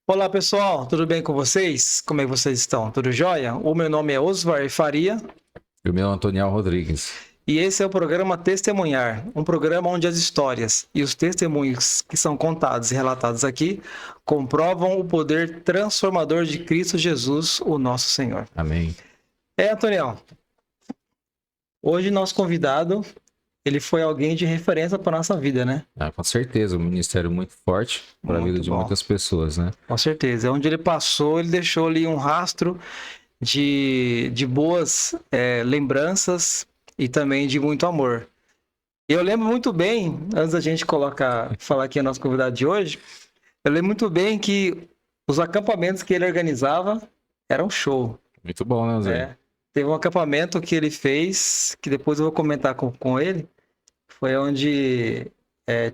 Olá pessoal, tudo bem com vocês? Como é que vocês estão? Tudo jóia? O meu nome é Osvar Faria. E o meu é Antoniel Rodrigues. E esse é o programa Testemunhar, um programa onde as histórias e os testemunhos que são contados e relatados aqui comprovam o poder transformador de Cristo Jesus, o nosso Senhor. Amém. Antoniel, hoje nosso convidado, ele foi alguém de referência para nossa vida, né? Com certeza, um ministério muito forte para a vida de muitas pessoas, né? Com certeza. Onde ele passou, ele deixou ali um rastro de boas lembranças e também de muito amor. Eu lembro muito bem, antes da gente falar aqui a nosso convidado de hoje, eu lembro muito bem que os acampamentos que ele organizava eram show. Muito bom, né, Zé? Teve um acampamento que ele fez, que depois eu vou comentar com ele, foi onde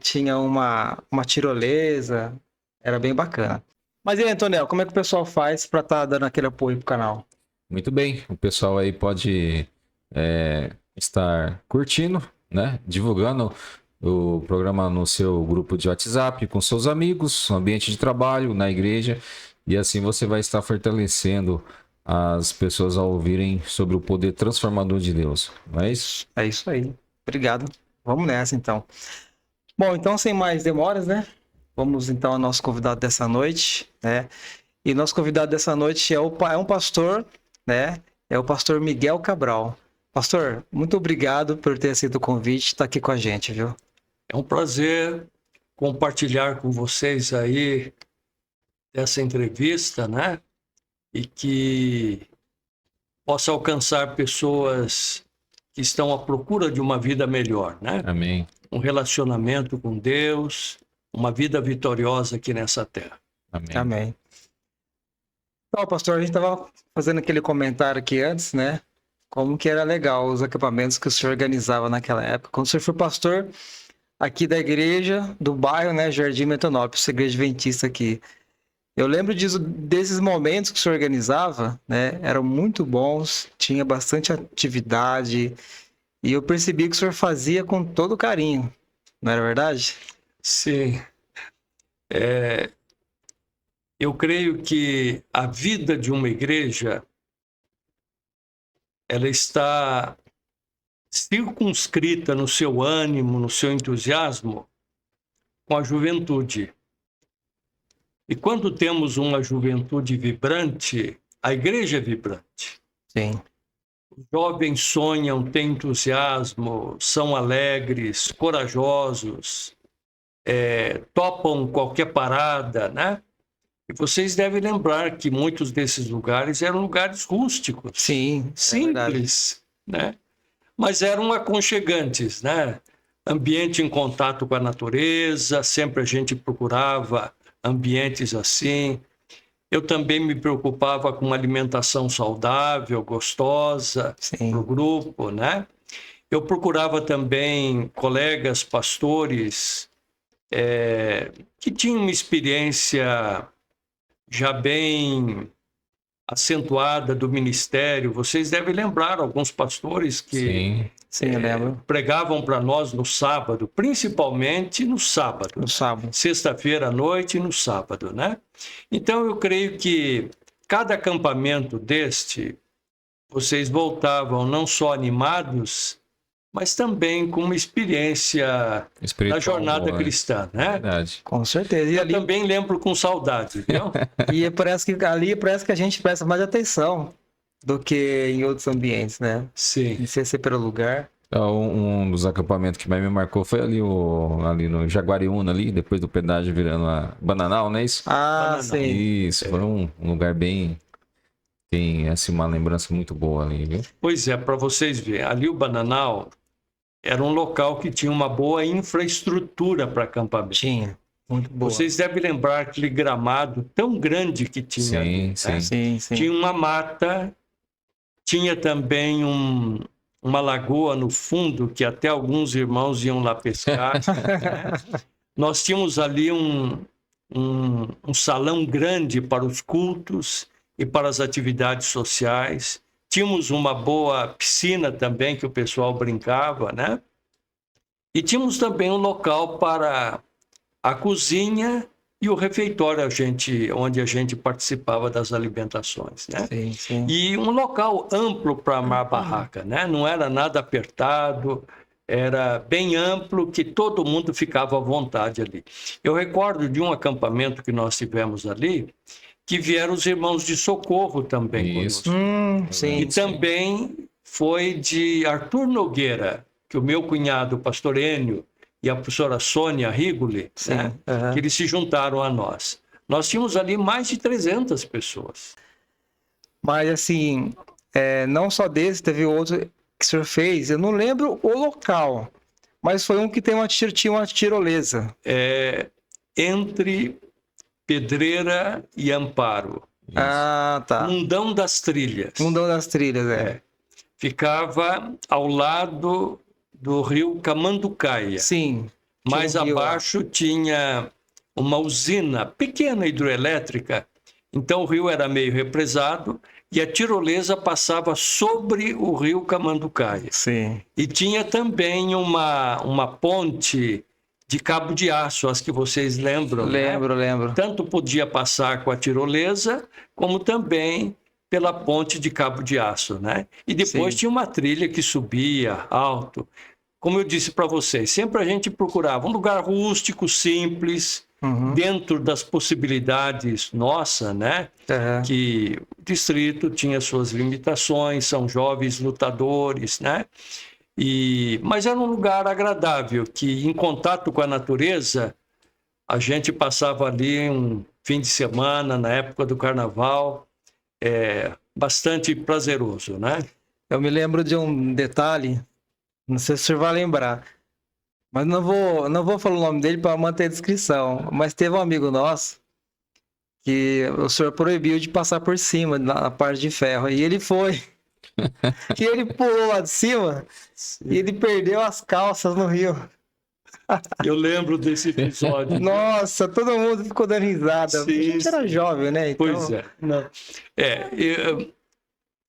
tinha uma tirolesa, era bem bacana. Mas e aí, Antonel, como é que o pessoal faz para estar dando aquele apoio pro canal? Muito bem, o pessoal aí pode estar curtindo, né? Divulgando o programa no seu grupo de WhatsApp, com seus amigos, no ambiente de trabalho, na igreja, e assim você vai estar fortalecendo as pessoas a ouvirem sobre o poder transformador de Deus, não é isso? É isso aí, obrigado. Vamos nessa então. Bom, então sem mais demoras, né? Vamos então ao nosso convidado dessa noite, né? E nosso convidado dessa noite é um pastor, né? É o pastor Miguel Cabral. Pastor, muito obrigado por ter aceito o convite, estar aqui com a gente, viu? É um prazer compartilhar com vocês aí essa entrevista, né? E que possa alcançar pessoas que estão à procura de uma vida melhor, né? Amém. Um relacionamento com Deus, uma vida vitoriosa aqui nessa terra. Amém. Amém. Então, pastor, a gente estava fazendo aquele comentário aqui antes, né? Como que era legal os acampamentos que o senhor organizava naquela época. Quando o senhor foi pastor aqui da igreja, do bairro, né? Jardim Metonópolis, igreja adventista aqui. Eu lembro desses momentos que o senhor organizava, né? Eram muito bons, tinha bastante atividade. E eu percebi que o senhor fazia com todo carinho. Não era verdade? Sim. Eu creio que a vida de uma igreja ela está circunscrita no seu ânimo, no seu entusiasmo com a juventude. E quando temos uma juventude vibrante, a igreja é vibrante. Sim. Os jovens sonham, têm entusiasmo, são alegres, corajosos, topam qualquer parada, né? E vocês devem lembrar que muitos desses lugares eram lugares rústicos. Sim, simples, né? Mas eram aconchegantes, né? Ambiente em contato com a natureza, sempre a gente procurava ambientes assim. Eu também me preocupava com uma alimentação saudável, gostosa para o grupo, né? Eu procurava também colegas pastores que tinham uma experiência já bem acentuada do ministério. Vocês devem lembrar alguns pastores que Sim, eu lembro. pregavam para nós no sábado, principalmente no sábado. No sábado. Sexta-feira à noite e no sábado, né? Então, eu creio que cada acampamento vocês voltavam não só animados, mas também com uma experiência da jornada cristã, né? Verdade. Com certeza. E eu ali... também lembro com saudade, viu? E parece que a gente presta mais atenção do que em outros ambientes, né? Sim. Não sei se é pelo lugar. Um dos acampamentos que mais me marcou foi ali no Jaguariúna, ali, depois do pedágio virando a Bananal, não é isso? Bananal. Sim. Isso, foi um lugar bem... Tem, assim, uma lembrança muito boa ali, viu? Pois é, para vocês verem, ali o Bananal era um local que tinha uma boa infraestrutura para acampamento. Tinha. Muito boa. Vocês devem lembrar aquele gramado tão grande que tinha ali, Sim, né? sim. Sim, sim. Tinha uma mata, tinha também uma lagoa no fundo, que até alguns irmãos iam lá pescar, né? Nós tínhamos ali um salão grande para os cultos e para as atividades sociais. Tínhamos uma boa piscina também, que o pessoal brincava, né? E tínhamos também um local para a cozinha e o refeitório, onde a gente participava das alimentações, né? Sim, sim. E um local amplo para armar barraca, né? Não era nada apertado, era bem amplo, que todo mundo ficava à vontade ali. Eu recordo de um acampamento que nós tivemos ali, que vieram os irmãos de Socorro também Isso. conosco. Sim, E também foi de Arthur Nogueira, que o meu cunhado, o pastor Enio, e a professora Sônia Rigoli, sim. né? Aham. Que eles se juntaram a nós. Nós tínhamos ali mais de 300 pessoas. Mas assim, não só desse, teve outro que o senhor fez, eu não lembro o local, mas foi um que tinha uma tirolesa. Entre Pedreira e Amparo. Isso. Ah, tá. Mundão das Trilhas. Mundão das Trilhas, é. Ficava ao lado do rio Camanducaia. Sim. Mais tinha um rio lá. abaixo tinha uma usina pequena hidroelétrica. Então o rio era meio represado e a tirolesa passava sobre o rio Camanducaia. Sim. E tinha também uma ponte de cabo de aço, as que vocês lembram, né? Lembro. Tanto podia passar com a tirolesa, como também pela ponte de cabo de aço, né? E depois Sim. tinha uma trilha que subia alto. Como eu disse para vocês, sempre a gente procurava um lugar rústico, simples, Uhum. dentro das possibilidades nossa, né? Aham. Que o distrito tinha suas limitações, são jovens lutadores, né? Mas era um lugar agradável, que em contato com a natureza, a gente passava ali um fim de semana, na época do carnaval, bastante prazeroso, né? Eu me lembro de um detalhe, não sei se o senhor vai lembrar, mas não vou falar o nome dele para manter a descrição. Mas teve um amigo nosso que o senhor proibiu de passar por cima, na parte de ferro. E ele foi. E ele pulou lá de cima e ele perdeu as calças no rio. Eu lembro desse episódio. Nossa, todo mundo ficou dando risada. Sim, A gente era sim. jovem, né? Então, Pois é. Não.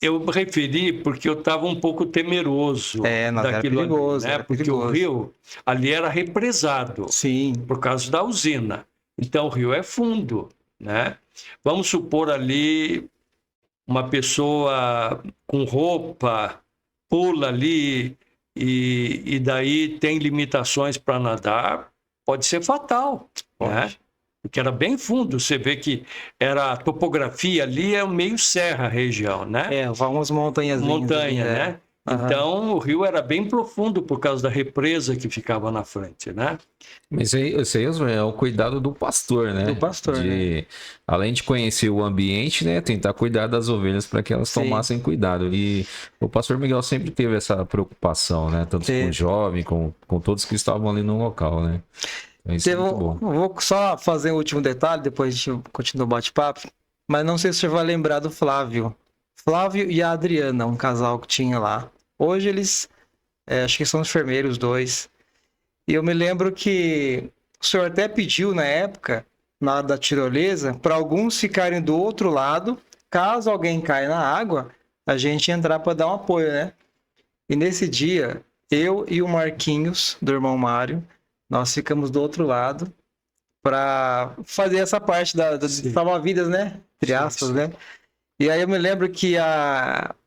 Eu referi porque eu estava um pouco temeroso Não, era daquilo perigoso, ali, né? era Porque perigoso. o rio ali era represado Sim, por causa da usina. Então o rio é fundo, né? Vamos supor ali uma pessoa com roupa pula ali e daí tem limitações para nadar, pode ser fatal, né? pode. Porque era bem fundo, você vê que era a topografia ali é meio serra a região, né? Vamos montanhas. Montanha, né? Aham. Então o rio era bem profundo por causa da represa que ficava na frente, né? Mas isso aí é o cuidado do pastor, né? Do pastor, né? Além de conhecer o ambiente, né? Tentar cuidar das ovelhas para que elas Sim. tomassem cuidado. E o pastor Miguel sempre teve essa preocupação, né? Tanto com o jovem, com todos que estavam ali no local, né? Então, isso é muito bom. Vou só fazer o último detalhe, depois a gente continua o bate-papo. Mas não sei se você vai lembrar do Flávio. Flávio e a Adriana, um casal que tinha lá. Hoje eles, acho que são enfermeiros, os dois. E eu me lembro que o senhor até pediu na época, na hora da tirolesa, para alguns ficarem do outro lado. Caso alguém caia na água, a gente entrar para dar um apoio, né? E nesse dia, eu e o Marquinhos, do irmão Mário, nós ficamos do outro lado para fazer essa parte de salva-vidas, né? Entre aspas, sim. né? E aí eu me lembro que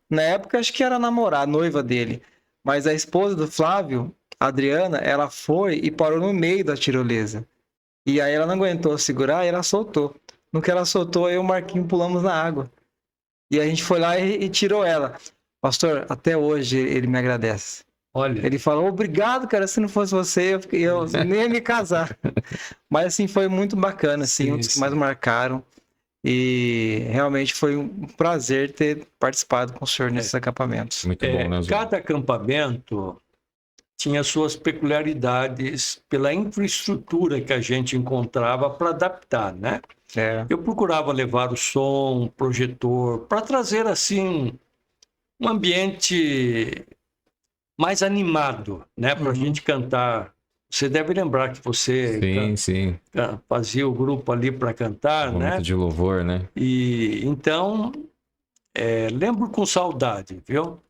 na época acho que era a noiva dele, mas a esposa do Flávio, a Adriana, ela foi e parou no meio da tirolesa. E aí ela não aguentou segurar e ela soltou. No que ela soltou, eu e o Marquinhos pulamos na água. E a gente foi lá e tirou ela. Pastor, até hoje ele me agradece. Olha, Ele falou, obrigado, cara, se não fosse você, eu nem ia me casar. Mas, assim, foi muito bacana, assim, um dos que mais marcaram. E realmente foi um prazer ter participado com o senhor nesses acampamentos. Muito bom, né, Zé? cada acampamento tinha suas peculiaridades pela infraestrutura que a gente encontrava para adaptar, né? É. Eu procurava levar o som, projetor, para trazer assim um ambiente mais animado, né? Para a gente cantar. Você deve lembrar que você Sim. fazia o grupo ali para cantar, Momento né? de louvor, né? E então lembro com saudade, viu?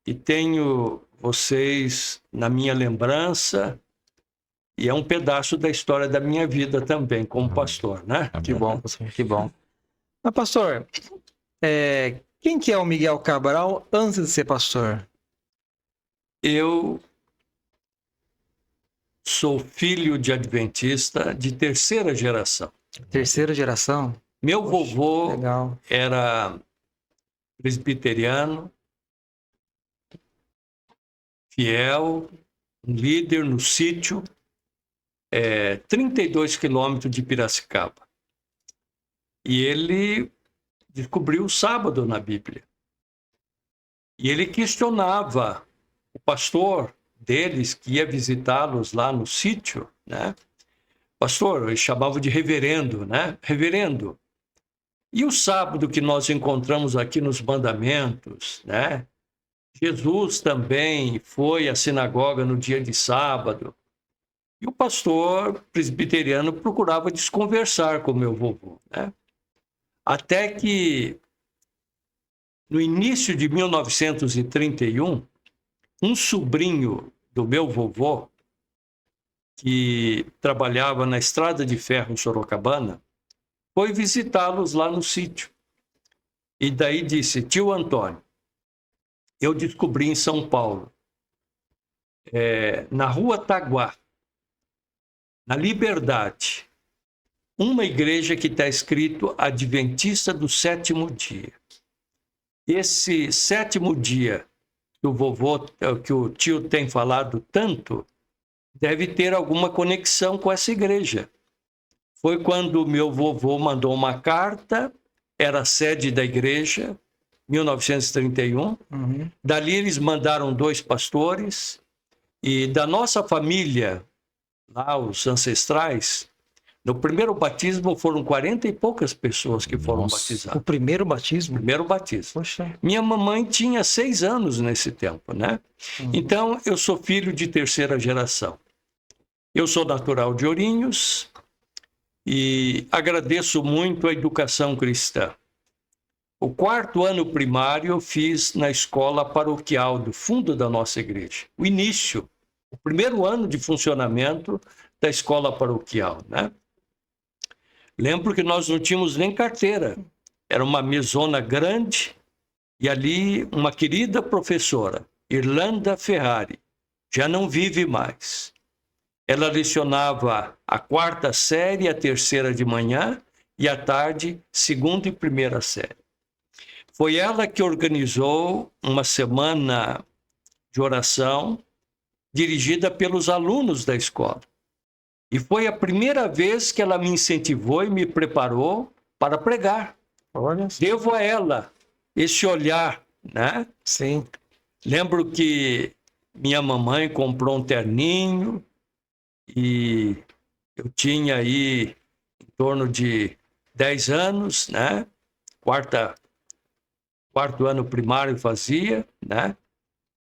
E tenho vocês na minha lembrança e é um pedaço da história da minha vida também como pastor, né? Que bom, pastor, que bom. Mas, pastor, quem que é o Miguel Cabral antes de ser pastor? Eu sou filho de adventista de terceira geração. Terceira geração? Meu Poxa, vovô legal. era presbiteriano, fiel, um líder no sítio, 32 quilômetros de Piracicaba. E ele descobriu o sábado na Bíblia. E ele questionava o pastor deles, que ia visitá-los lá no sítio, né? Pastor, eles chamavam de reverendo, né? Reverendo. E o sábado que nós encontramos aqui nos mandamentos, né? Jesus também foi à sinagoga no dia de sábado. E o pastor presbiteriano procurava desconversar com meu vovô, né? Até que, no início de 1931, um sobrinho do meu vovô, que trabalhava na Estrada de Ferro em Sorocabana, foi visitá-los lá no sítio. E daí disse: tio Antônio, eu descobri em São Paulo, na Rua Taguá, na Liberdade, uma igreja que está escrito Adventista do Sétimo Dia. Esse sétimo dia que o tio tem falado tanto, deve ter alguma conexão com essa igreja. Foi quando meu vovô mandou uma carta, era a sede da igreja, 1931. Dali eles mandaram 2 pastores, e da nossa família, lá os ancestrais, no primeiro batismo foram 40 e poucas pessoas que foram O batizadas. primeiro batismo? Primeiro batismo. Poxa. Minha mamãe tinha 6 anos nesse tempo, né? Então, eu sou filho de terceira geração. Eu sou natural de Ourinhos e agradeço muito a educação cristã. O 4º ano primário eu fiz na escola paroquial do fundo da nossa igreja. O início, o primeiro ano de funcionamento da escola paroquial, né? Lembro que nós não tínhamos nem carteira. Era uma mesona grande e ali uma querida professora, Irlanda Ferrari, já não vive mais. Ela lecionava a 4ª série, a 3ª de manhã e à tarde, 2ª e 1ª série. Foi ela que organizou uma semana de oração dirigida pelos alunos da escola. E foi a primeira vez que ela me incentivou e me preparou para pregar. Olha. Devo a ela esse olhar, né? Sim. Lembro que minha mamãe comprou um terninho e eu tinha aí em torno de 10 anos, né? Quarto ano primário fazia, né?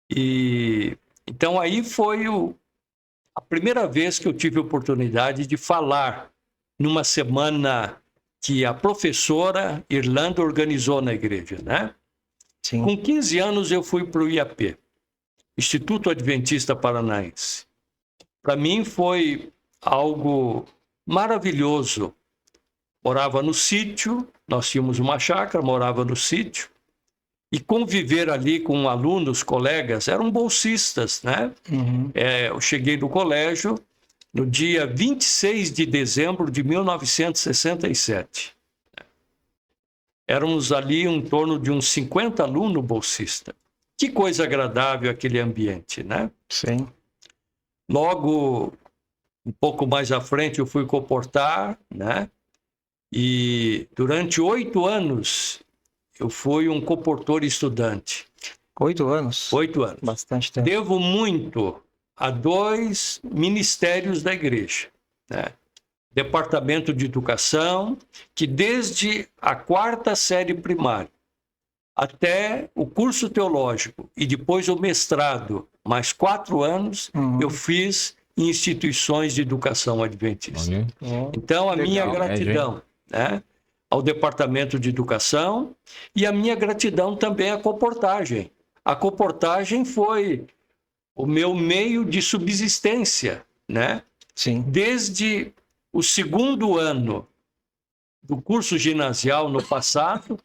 E então aí foi a primeira vez que eu tive a oportunidade de falar numa semana que a professora Irlanda organizou na igreja, né? Sim. Com 15 anos eu fui para o IAP, Instituto Adventista Paranaense. Para mim foi algo maravilhoso. Morava no sítio, nós tínhamos uma chácara, morava no sítio, e conviver ali com alunos, colegas, eram bolsistas, né? Eu cheguei no colégio no dia 26 de dezembro de 1967. Éramos ali em torno de uns 50 alunos bolsistas. Que coisa agradável aquele ambiente, né? Sim. Logo, um pouco mais à frente, eu fui comportar, né? E durante 8 anos, eu fui um comportor estudante. 8 anos? 8 anos. Bastante tempo. Devo muito a 2 ministérios da igreja, né? Departamento de Educação, que desde a 4ª série primária até o curso teológico e depois o mestrado, mais 4 anos, eu fiz em instituições de educação adventista. Olha. Então, a minha Legal. gratidão, né, ao Departamento de Educação e a minha gratidão também à Coportagem. A Coportagem foi o meu meio de subsistência, né? Sim. Desde o 2º ano do curso ginasial no passado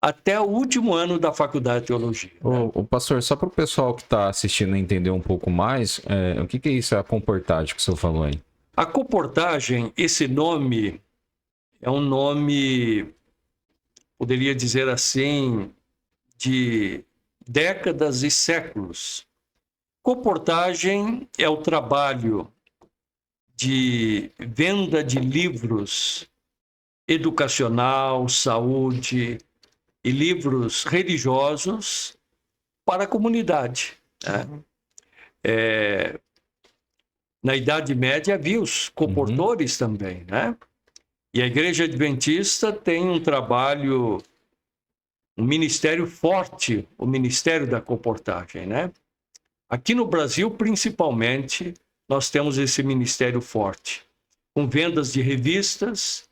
até o último ano da Faculdade de Teologia. Né? Ô, pastor, só para o pessoal que está assistindo entender um pouco mais, o que é isso, a comportagem que o senhor falou aí? A Coportagem, esse nome é um nome, poderia dizer assim, de décadas e séculos. Coportagem é o trabalho de venda de livros educacional, saúde e livros religiosos para a comunidade. Né? Na Idade Média havia os comportores também, né? E a Igreja Adventista tem um trabalho, um ministério forte, o Ministério da Comportagem, né? Aqui no Brasil, principalmente, nós temos esse ministério forte, com vendas de revistas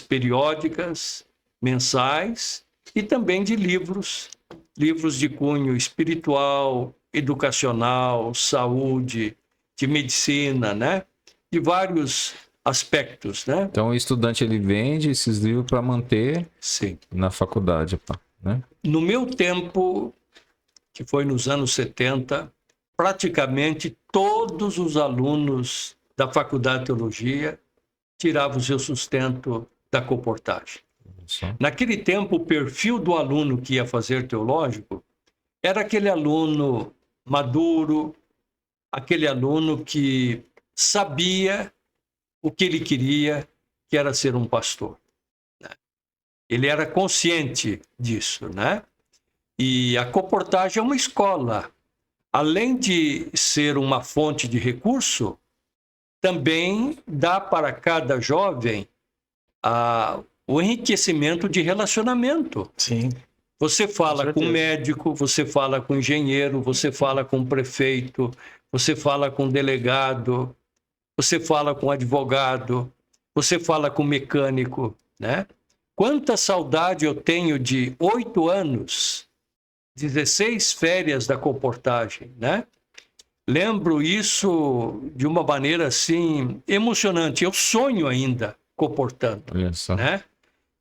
periódicas, mensais, e também de livros de cunho espiritual, educacional, saúde, de medicina, né? De vários aspectos, né? Então o estudante ele vende esses livros para manter Sim. na faculdade, né? No meu tempo, que foi nos anos 70, praticamente todos os alunos da Faculdade de Teologia tiravam o seu sustento da Coportagem. Naquele tempo, o perfil do aluno que ia fazer teológico era aquele aluno maduro, aquele aluno que sabia o que ele queria, que era ser um pastor. Né? Ele era consciente disso, né? E a Coportagem é uma escola. Além de ser uma fonte de recurso, também dá para cada jovem o enriquecimento de relacionamento. Sim. Você fala com médico, você fala com engenheiro, você fala com prefeito, você fala com delegado, você fala com advogado, você fala com mecânico, né? Quanta saudade eu tenho de 8 anos, 16 férias da Coportagem, né? Lembro isso de uma maneira assim emocionante. Eu sonho ainda comportando, né?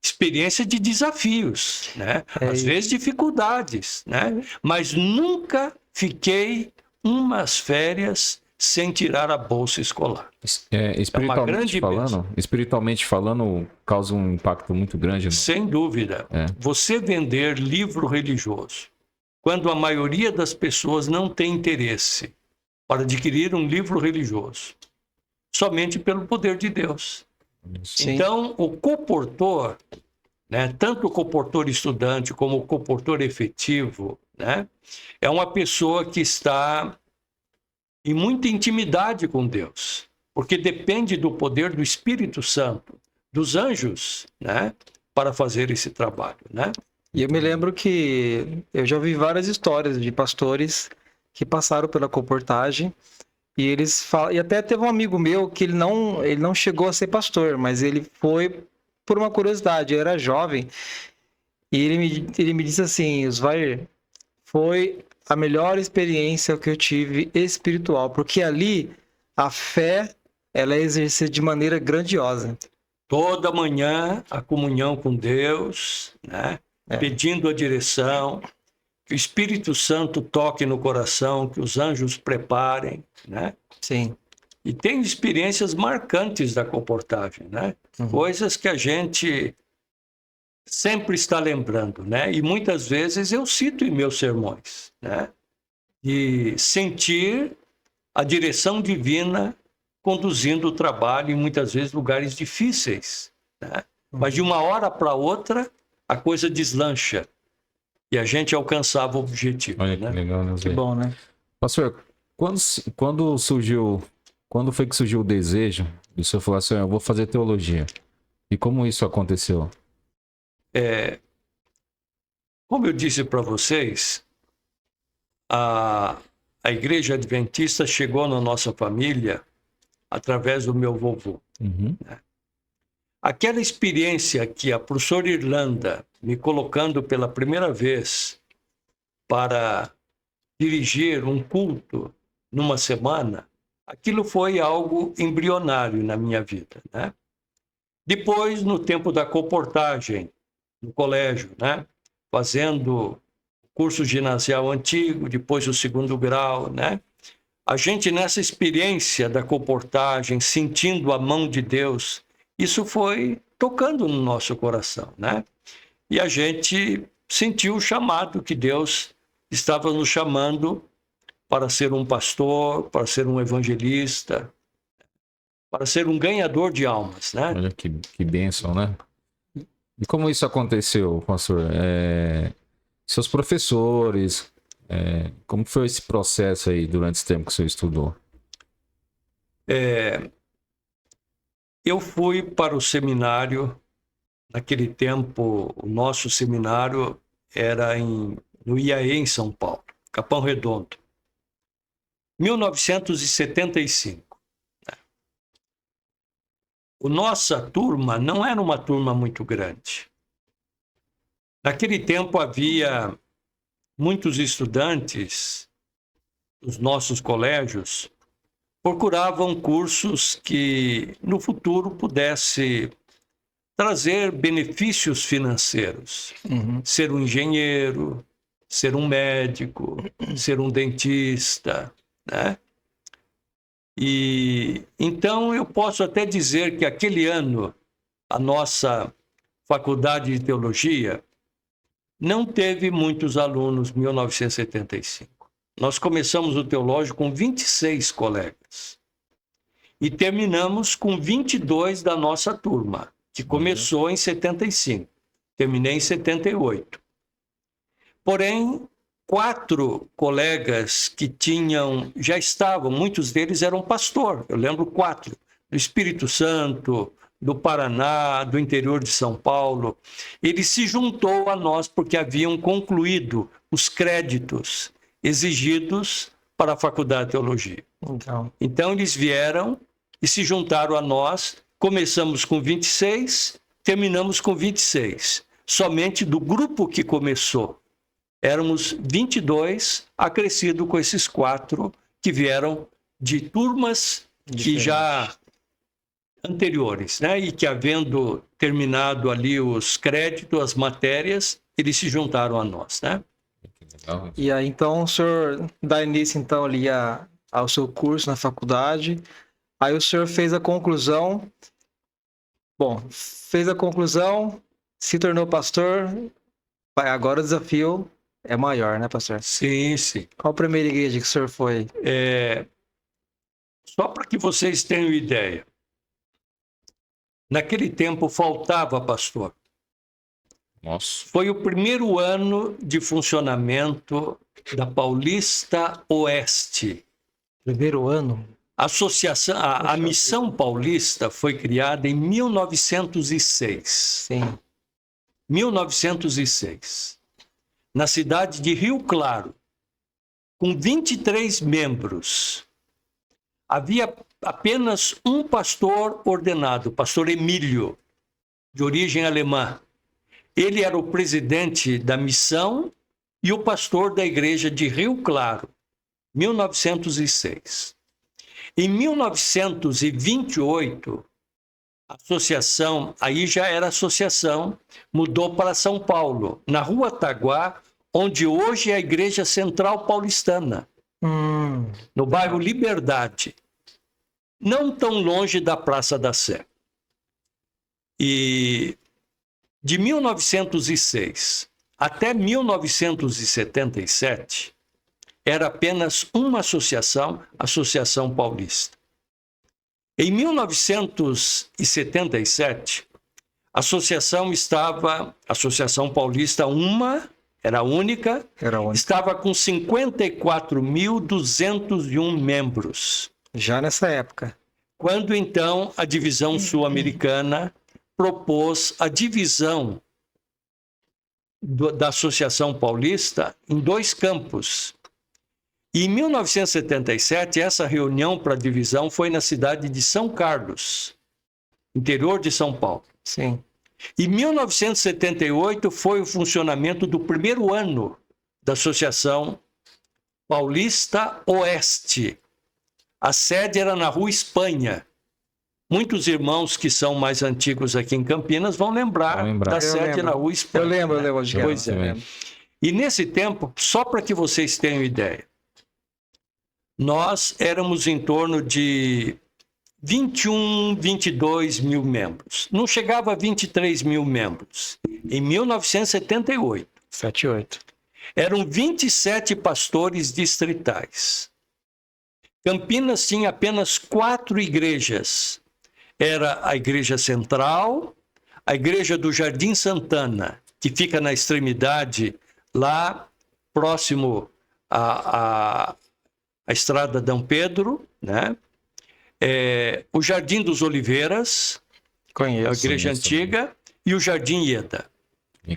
Experiência de desafios, né? Às vezes dificuldades, né? Mas nunca fiquei umas férias sem tirar a bolsa escolar. Espiritualmente falando, causa um impacto muito grande. Né? Sem dúvida. Você vender livro religioso, quando a maioria das pessoas não tem interesse para adquirir um livro religioso, somente pelo poder de Deus. Sim. Então, o comportor, né, tanto o comportor estudante como o comportor efetivo, né, é uma pessoa que está em muita intimidade com Deus, porque depende do poder do Espírito Santo, dos anjos, né, para fazer esse trabalho, né? E eu me lembro que eu já ouvi várias histórias de pastores que passaram pela Coportagem e eles falam, e até teve um amigo meu que ele não chegou a ser pastor, mas ele foi por uma curiosidade, eu era jovem, e ele me disse assim, Osvair, foi a melhor experiência que eu tive espiritual, porque ali a fé, ela é exercida de maneira grandiosa. Toda manhã a comunhão com Deus, né? Pedindo a direção, que o Espírito Santo toque no coração, que os anjos preparem, né? Sim. E tem experiências marcantes da Comportagem, né? Coisas que a gente sempre está lembrando, né? E muitas vezes eu cito em meus sermões, né? De sentir a direção divina conduzindo o trabalho em muitas vezes lugares difíceis, né? Mas de uma hora para outra a coisa deslancha e a gente alcançava o objetivo. Olha né? que legal, né? Que bom, né? Pastor, Quando surgiu, quando foi que surgiu o desejo de você falar assim, eu vou fazer teologia? E como isso aconteceu? Como eu disse para vocês, a Igreja Adventista chegou na nossa família através do meu vovô. Uhum. Aquela experiência que a professora Irlanda me colocando pela primeira vez para dirigir um culto numa semana, aquilo foi algo embrionário na minha vida, né? Depois, no tempo da comportagem, no colégio, né? Fazendo curso ginasial antigo, depois o segundo grau, né? A gente, nessa experiência da comportagem, sentindo a mão de Deus, isso foi tocando no nosso coração, né? E a gente sentiu o chamado que Deus estava nos chamando para ser um pastor, para ser um evangelista, para ser um ganhador de almas, né? Olha que bênção, né? E como isso aconteceu, pastor? Seus professores, como foi esse processo aí durante esse tempo que você estudou? Eu fui para o seminário, naquele tempo o nosso seminário era no IAE em São Paulo, Capão Redondo, 1975. A nossa turma não era uma turma muito grande. Naquele tempo havia muitos estudantes dos nossos colégios procuravam cursos que no futuro pudesse trazer benefícios financeiros. Uhum. Ser um engenheiro, ser um médico, ser um dentista, né? E então eu posso até dizer que aquele ano a nossa faculdade de teologia não teve muitos alunos em 1975. Nós começamos o teológico com 26 colegas e terminamos com 22 da nossa turma, que começou em 75. Terminei em 78. Porém, 4 colegas que já estavam, muitos deles eram pastor, eu lembro 4, do Espírito Santo, do Paraná, do interior de São Paulo. Ele se juntou a nós porque haviam concluído os créditos exigidos para a Faculdade de Teologia. Então eles vieram e se juntaram a nós, começamos com 26, terminamos com 26. Somente do grupo que começou, éramos 22, acrescido com esses 4 que vieram de turmas que já anteriores, né? E que havendo terminado ali os créditos, as matérias, eles se juntaram a nós, né? E aí, então, o senhor dá início, então, ali ao seu curso na faculdade. Aí o senhor fez a conclusão. Bom, fez a conclusão, se tornou pastor. Agora o desafio é maior, né, pastor? Sim, sim. Qual a primeira igreja que o senhor foi? Só para que vocês tenham ideia. Naquele tempo faltava pastor. Nossa. Foi o primeiro ano de funcionamento da Paulista Oeste. Primeiro ano? A Missão Paulista foi criada em 1906. Sim. 1906. Na cidade de Rio Claro, com 23 membros. Havia apenas um pastor ordenado, o pastor Emílio, de origem alemã. Ele era o presidente da missão e o pastor da igreja de Rio Claro, 1906. Em 1928, a associação, aí já era associação, mudou para São Paulo, na Rua Taguá, onde hoje é a Igreja Central Paulistana, no bairro Liberdade, não tão longe da Praça da Sé. E de 1906 até 1977, era apenas uma associação, Associação Paulista. Em 1977, a Associação Paulista era a única, Era onde? estava com 54.201 membros. Já nessa época. Quando então a divisão sul-americana propôs a divisão da Associação Paulista em 2 campos. E em 1977, essa reunião para a divisão foi na cidade de São Carlos, interior de São Paulo. Sim. Em 1978 foi o funcionamento do primeiro ano da Associação Paulista Oeste. A sede era na Rua Espanha. Muitos irmãos que são mais antigos aqui em Campinas vão lembrar da Eu sede lembro. na Rua Espanha. Eu lembro onde que era. Pois é. E nesse tempo, só para que vocês tenham ideia, nós éramos em torno de 21, 22 mil membros. Não chegava a 23 mil membros. Em 1978. 78. Eram 27 pastores distritais. Campinas tinha apenas 4 igrejas. Era a Igreja Central, a Igreja do Jardim Santana, que fica na extremidade, lá próximo à Estrada Dom Pedro, né? O Jardim dos Oliveiras, Conheço. a Igreja Antiga, e o Jardim Ieda.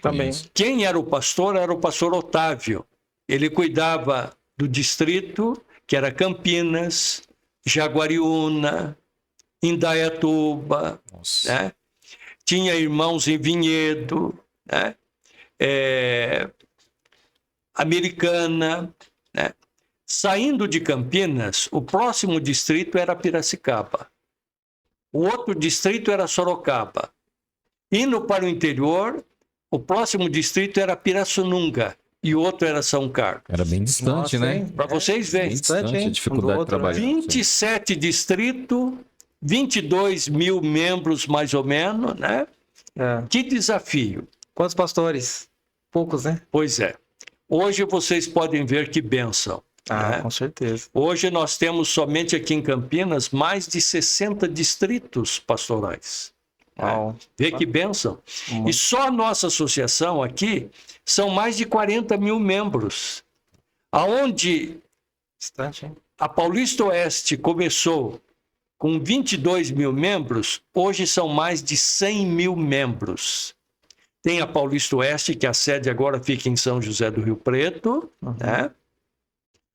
Também. Quem era o pastor Otávio. Ele cuidava do distrito, que era Campinas, Jaguariúna, Indaiatuba, né? Tinha irmãos em Vinhedo, né? Americana, né? Saindo de Campinas, o próximo distrito era Piracicaba. O outro distrito era Sorocaba. Indo para o interior, o próximo distrito era Pirassununga e o outro era São Carlos. Era bem distante, Nossa, né? hein? Para vocês verem. Bem distante, hein? a dificuldade Um do de trabalhar. 27 distritos, 22 mil membros mais ou menos, né? É. Que desafio. Quantos pastores? Poucos, né? Pois é. Hoje vocês podem ver que bênção. Ah, né? com certeza. Hoje nós temos somente aqui em Campinas mais de 60 distritos pastorais. Uau. Vê que bênção. E só a nossa associação aqui são mais de 40 mil membros. Aonde Distante, hein? a Paulista Oeste começou com 22 mil membros, hoje são mais de 100 mil membros. Tem a Paulista Oeste, que a sede agora fica em São José do Rio Preto, né?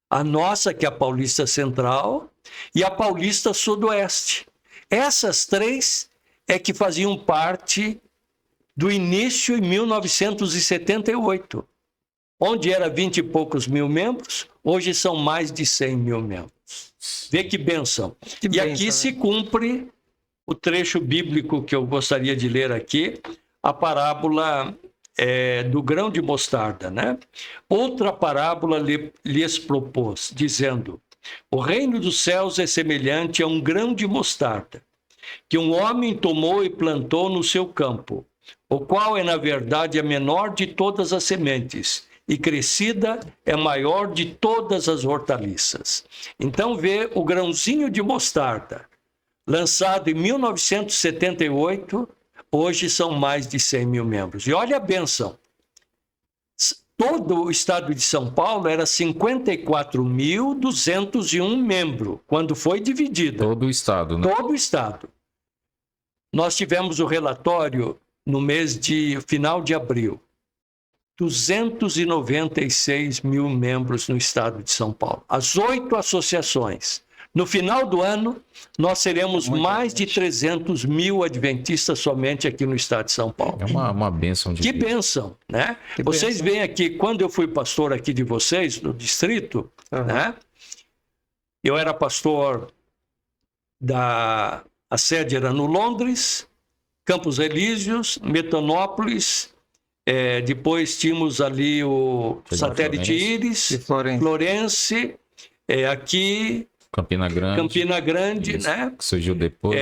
A nossa, que é a Paulista Central, e a Paulista Sudoeste. Essas 3 é que faziam parte do início em 1978, onde era 20 e poucos mil membros, hoje são mais de 100 mil membros. Vê que bênção. Que E aqui bênção, se né? cumpre o trecho bíblico que eu gostaria de ler aqui, a parábola do grão de mostarda, né? Outra parábola lhes propôs, dizendo: o reino dos céus é semelhante a um grão de mostarda, que um homem tomou e plantou no seu campo, o qual é, na verdade, a menor de todas as sementes, e crescida é maior de todas as hortaliças. Então vê o grãozinho de mostarda, lançado em 1978, hoje são mais de 100 mil membros. E olha a bênção. Todo o estado de São Paulo era 54.201 membros, quando foi dividido. Todo o estado, né? Todo o estado. Nós tivemos o relatório no mês de final de abril. 296 mil membros no estado de São Paulo. As 8 associações. No final do ano, nós seremos mais de 300 mil adventistas somente aqui no estado de São Paulo. É uma bênção de Que Deus. bênção, né? Que Vocês bênção. veem aqui, quando eu fui pastor aqui de vocês, no distrito, né? Eu era pastor a sede era no Londres, Campos Elíseos, Metanópolis, depois tínhamos ali o Foi Satélite Florença. Íris, E Florença. Florense, aqui, Campina Grande. Campina Grande, Isso, né? que surgiu depois.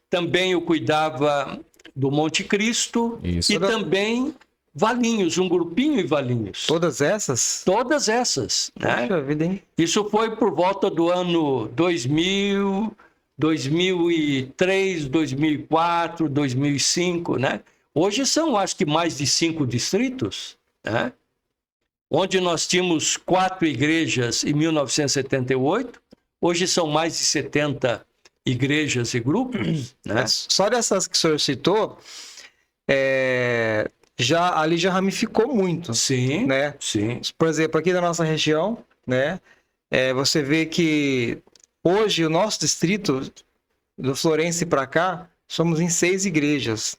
Também eu cuidava do Monte Cristo Isso. e também Valinhos, um grupinho em Valinhos. Todas essas? Todas essas, né? Puxa vida, hein? Isso foi por volta do ano 2000, 2003, 2004, 2005, né? Hoje são, acho que, mais de 5 distritos. né? Onde nós tínhamos 4 igrejas em 1978, hoje são mais de 70 igrejas e grupos, né? Só dessas que o senhor citou, ali já ramificou muito, Sim, né? sim. Por exemplo, aqui na nossa região, né? Você vê que hoje o nosso distrito, do Florense para cá, somos em 6 igrejas.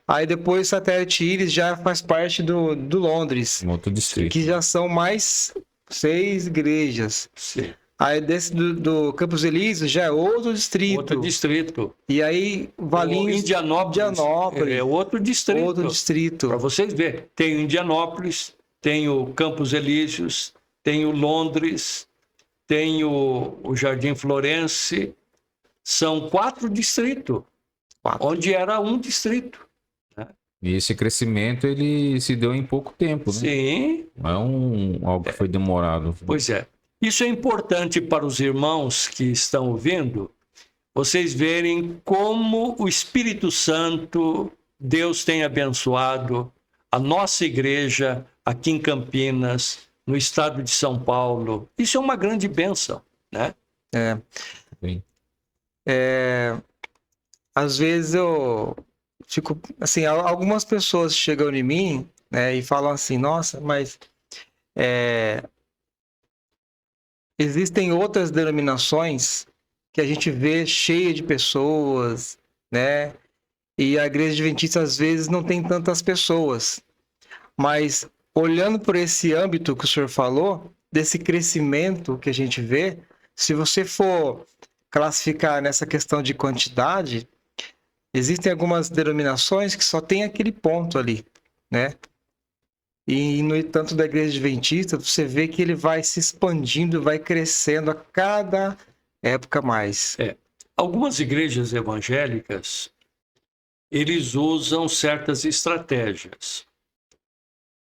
Aí depois Satélite Íris já faz parte do Londres, Um outro distrito. que já são mais 6 igrejas. Sim. Aí desse do Campos Elíseos já é outro distrito. Outro distrito. E aí Valinhos, Indianópolis é outro distrito. outro distrito. Para vocês verem, tem o Indianópolis, tem o Campos Elíseos, tem o Londres, tem o Jardim Florense. São 4 distritos, 4. onde era um distrito. E esse crescimento, ele se deu em pouco tempo, né? Sim, Não é algo que foi demorado. pois é. Isso é importante para os irmãos que estão ouvindo, vocês verem como o Espírito Santo, Deus tem abençoado a nossa igreja aqui em Campinas, no estado de São Paulo. Isso é uma grande bênção, né? Sim. Às vezes eu fico, assim, algumas pessoas chegam em mim, né, e falam assim, nossa, mas existem outras denominações que a gente vê cheia de pessoas, né, e a igreja adventista às vezes não tem tantas pessoas, mas olhando por esse âmbito que o senhor falou, desse crescimento que a gente vê, se você for classificar nessa questão de quantidade, existem algumas denominações que só tem aquele ponto ali, né? E no entanto da igreja adventista, você vê que ele vai se expandindo, vai crescendo a cada época mais. Algumas igrejas evangélicas, eles usam certas estratégias.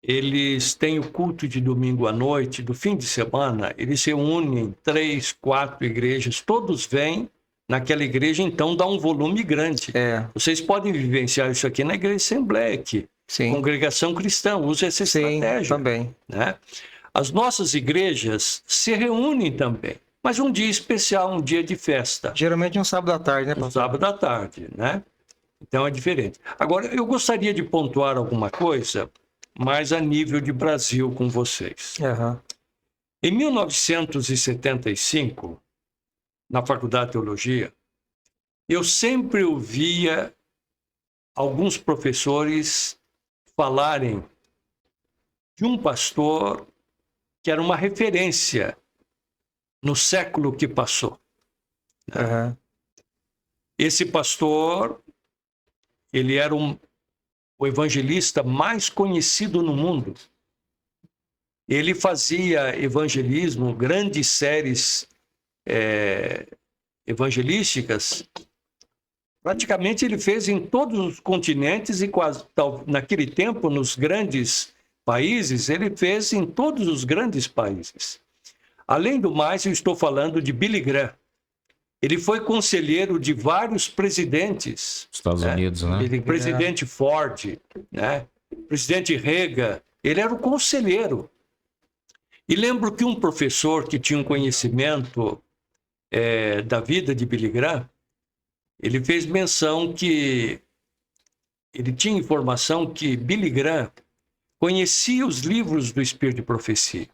Eles têm o culto de domingo à noite, do fim de semana, eles se unem 3, 4 igrejas, todos vêm naquela igreja, então dá um volume grande. Vocês podem vivenciar isso aqui na igreja Assembleia, aqui. Sim. Congregação Cristã, usa essa estratégia. Sim, também. Né? As nossas igrejas se reúnem também, mas um dia especial, um dia de festa. Geralmente um sábado à tarde, né, Um pastor? sábado à tarde, né? Então é diferente. Agora, eu gostaria de pontuar alguma coisa mais a nível de Brasil com vocês. Uhum. Em 1975, na Faculdade de Teologia, eu sempre ouvia alguns professores falarem de um pastor que era uma referência no século que passou. Uhum. Esse pastor, ele era o evangelista mais conhecido no mundo. Ele fazia evangelismo, grandes séries evangelísticas. Praticamente ele fez em todos os continentes e quase, naquele tempo, nos grandes países, ele fez em todos os grandes países. Além do mais, eu estou falando de Billy Graham. Ele foi conselheiro de vários presidentes. Estados Unidos, né? Presidente Ford, né? Presidente Reagan. Ele era o conselheiro. E lembro que um professor que tinha um conhecimento da vida de Billy Graham, ele fez menção que ele tinha informação que Billy Graham conhecia os livros do Espírito de Profecia,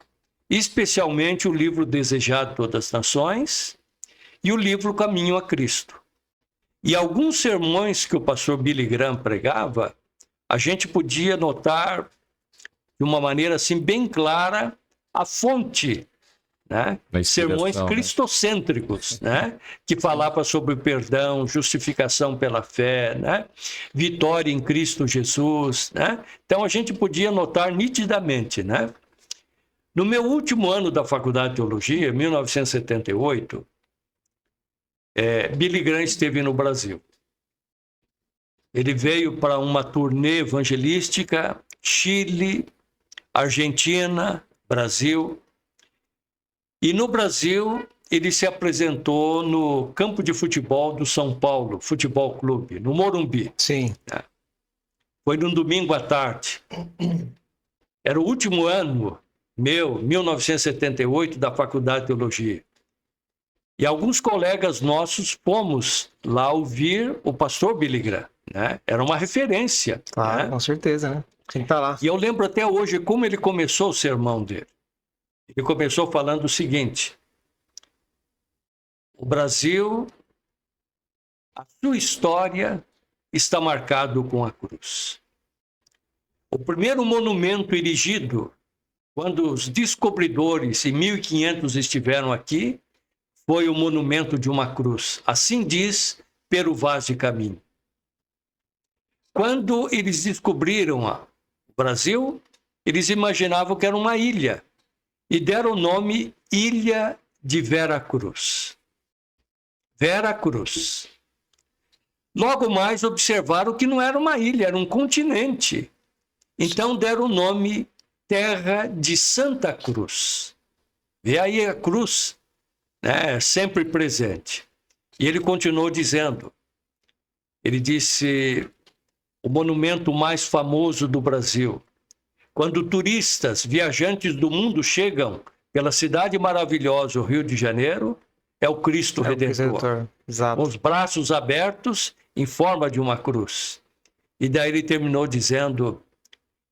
especialmente o livro Desejado de Todas as Nações e o livro Caminho a Cristo. E alguns sermões que o pastor Billy Graham pregava, a gente podia notar de uma maneira assim bem clara a fonte, né? Sermões cristocêntricos, né? Que falava sobre o perdão, justificação pela fé, né? Vitória em Cristo Jesus, né? Então a gente podia notar nitidamente, né? No meu último ano da Faculdade de Teologia, 1978, Billy Graham esteve no Brasil. Ele veio para uma turnê evangelística, Chile, Argentina, Brasil. E no Brasil, ele se apresentou no campo de futebol do São Paulo, Futebol Clube, no Morumbi. Sim. Foi num domingo à tarde. Era o último ano meu, 1978, da Faculdade de Teologia. E alguns colegas nossos fomos lá ouvir o pastor Billy Graham, né? Era uma referência. Claro, Né? com certeza, né? Tem que estar lá. E eu lembro até hoje como ele começou o sermão dele. Ele começou falando o seguinte: o Brasil, a sua história está marcado com a cruz. O primeiro monumento erigido, quando os descobridores em 1500 estiveram aqui, foi o monumento de uma cruz. Assim diz Pero Vaz de Caminho. Quando eles descobriram o Brasil, eles imaginavam que era uma ilha e deram o nome Ilha de Vera Cruz. Vera Cruz. Logo mais observaram que não era uma ilha, era um continente. Então deram o nome Terra de Santa Cruz. Vê aí a cruz, né, sempre presente. E ele continuou dizendo, ele disse, o monumento mais famoso do Brasil. Quando turistas, viajantes do mundo chegam pela cidade maravilhosa, o Rio de Janeiro, é o Cristo Redentor. Exato. Com os braços abertos em forma de uma cruz. E daí ele terminou dizendo,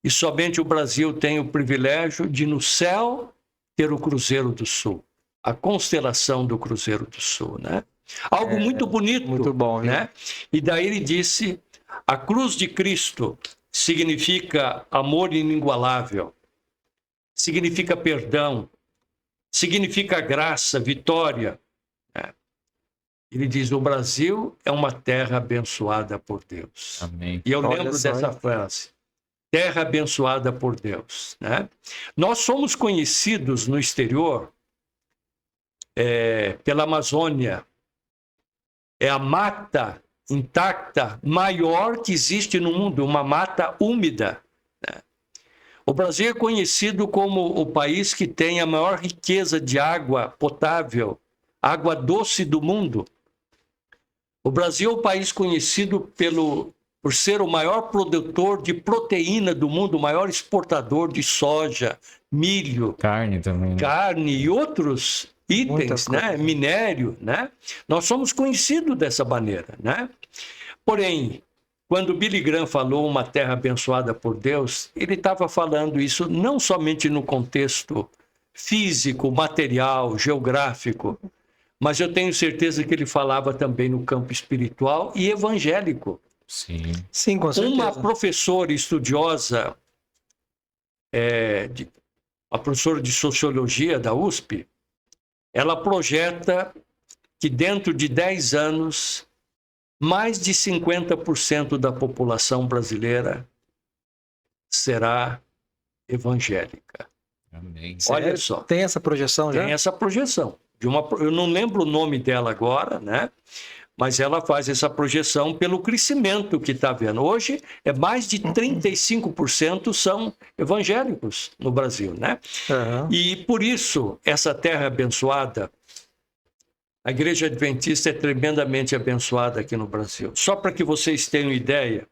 e somente o Brasil tem o privilégio de no céu ter o Cruzeiro do Sul, a constelação do Cruzeiro do Sul, né? Algo muito bonito, muito bom, viu? né? E daí ele disse, a cruz de Cristo significa amor inigualável, significa perdão, significa graça, vitória. Ele diz, o Brasil é uma terra abençoada por Deus. Amém. E eu Olha lembro só, dessa hein? frase, terra abençoada por Deus. Né? Nós somos conhecidos no exterior pela Amazônia. É a mata intacta maior que existe no mundo, uma mata úmida. Né? O Brasil é conhecido como o país que tem a maior riqueza de água potável, água doce do mundo. O Brasil é o país conhecido por ser o maior produtor de proteína do mundo, o maior exportador de soja, milho, Carne também. Né? carne e outros itens, Muitas né? coisas. Minério, né? Nós somos conhecidos dessa maneira, né? Porém, quando Billy Graham falou uma terra abençoada por Deus, ele estava falando isso não somente no contexto físico, material, geográfico, mas eu tenho certeza que ele falava também no campo espiritual e evangélico. Sim. Sim, com certeza. Uma professora estudiosa, a professora de Sociologia da USP, ela projeta que dentro de 10 anos, mais de 50% da população brasileira será evangélica. Amém. Olha Sério? só. Tem essa projeção já? Tem essa projeção. Eu não lembro o nome dela agora, né? Mas ela faz essa projeção pelo crescimento que está havendo. Hoje, mais de 35% são evangélicos no Brasil, né? Aham. E por isso, essa terra abençoada, a Igreja Adventista é tremendamente abençoada aqui no Brasil. Só para que vocês tenham ideia,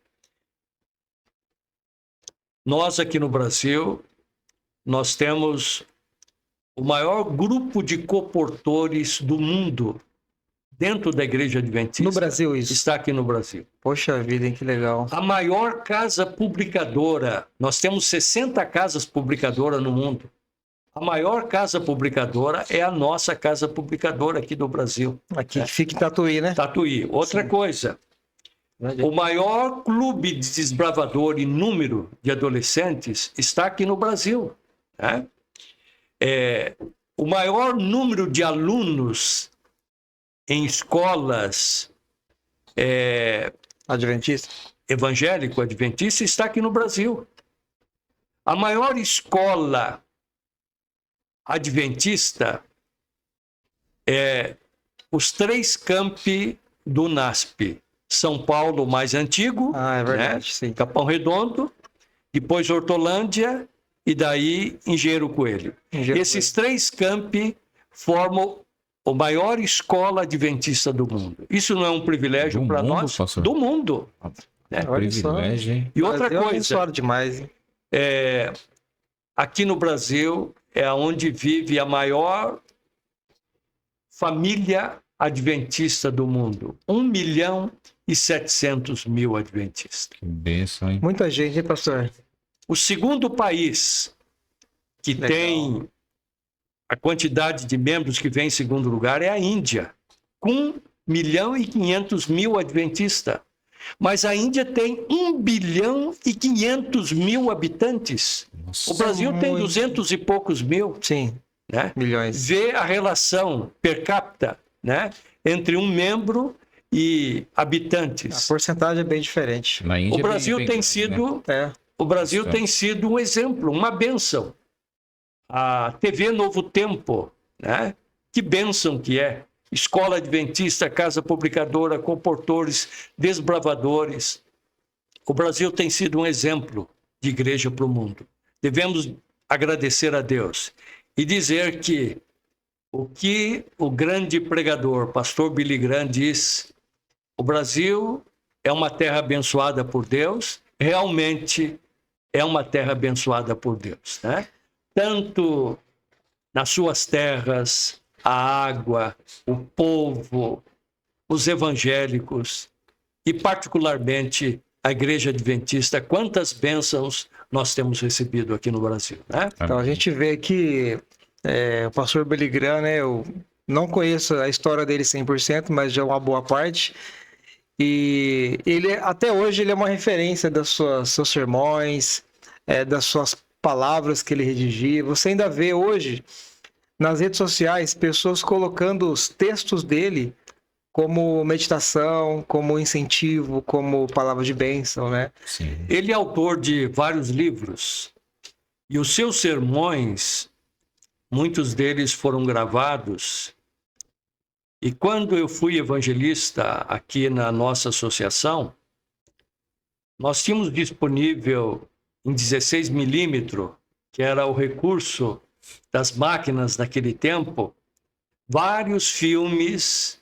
nós aqui no Brasil, nós temos o maior grupo de coportores do mundo dentro da Igreja Adventista. No Brasil, isso. Está aqui no Brasil. Poxa vida, hein? Que legal. A maior casa publicadora, nós temos 60 casas publicadoras no mundo. A maior casa publicadora é a nossa casa publicadora aqui do Brasil. Aqui que fica em Tatuí, né? Tatuí. Outra Sim. coisa, o maior clube de desbravador em número de adolescentes está aqui no Brasil. Né? O maior número de alunos em escolas Adventista? evangélico-adventista está aqui no Brasil. A maior escola adventista é os 3 campi do NASP. São Paulo, o mais antigo, Ah, é verdade, né? sim. Capão Redondo, depois Hortolândia e daí Engenheiro Coelho. Esses 3 campi formam a maior escola adventista do mundo. Isso não é um privilégio Do para mundo, nós? pastor? Do mundo. É Olha só. privilégio, hein? E outra Brasil é coisa, abençoado demais, hein? aqui no Brasil é onde vive a maior família adventista do mundo. 1.700.000 adventistas. Que bênção, hein? Muita gente, hein, pastor? O segundo país que Legal. tem a quantidade de membros que vem em segundo lugar é a Índia, com 1.500.000 adventistas. Mas a Índia tem 1.500.000 habitantes. Nossa. O Brasil tem muito. 200 e poucos mil, Sim, né? milhões. Vê a relação per capita, né, entre um membro e A habitantes. porcentagem é bem diferente. Na Índia O é Brasil bem tem grande, né? sido, É, o Brasil Isso. tem sido um exemplo, uma bênção. A TV Novo Tempo, né? Que bênção que é. Escola Adventista, Casa Publicadora, Comportores, Desbravadores. O Brasil tem sido um exemplo de igreja para o mundo. Devemos agradecer a Deus e dizer que o grande pregador, pastor Billy Graham, diz: o Brasil é uma terra abençoada por Deus, realmente é uma terra abençoada por Deus, né? Tanto nas suas terras, a água, o povo, os evangélicos e particularmente a Igreja Adventista. Quantas bênçãos nós temos recebido aqui no Brasil, né? então a gente vê que o pastor Billy Graham, né, eu não conheço a história dele 100%, mas já é uma boa parte. E ele, até hoje, ele é uma referência seus sermões, das suas palavras que ele redigia. Você ainda vê hoje, nas redes sociais, pessoas colocando os textos dele como meditação, como incentivo, como palavra de bênção, né? Sim. Ele é autor de vários livros e os seus sermões, muitos deles foram gravados. E quando eu fui evangelista aqui na nossa associação, nós tínhamos disponível em 16 milímetros, que era o recurso das máquinas naquele tempo, vários filmes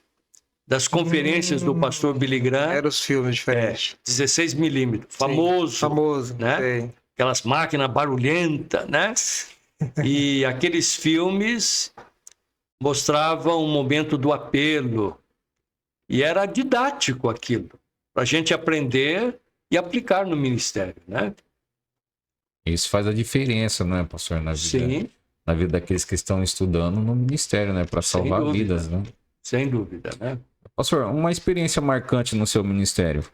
das conferências do pastor Billy Graham. Eram os filmes diferentes. 16 milímetros, famoso, Famoso, né? sei. Aquelas máquinas barulhentas, né? E aqueles filmes mostravam o momento do apelo. E era didático aquilo, para a gente aprender e aplicar no ministério, né? Isso faz a diferença, né, pastor, Sim, na vida daqueles que estão estudando no ministério, né, para Sem salvar dúvida. vidas, né? sem dúvida, né? Pastor, uma experiência marcante no seu ministério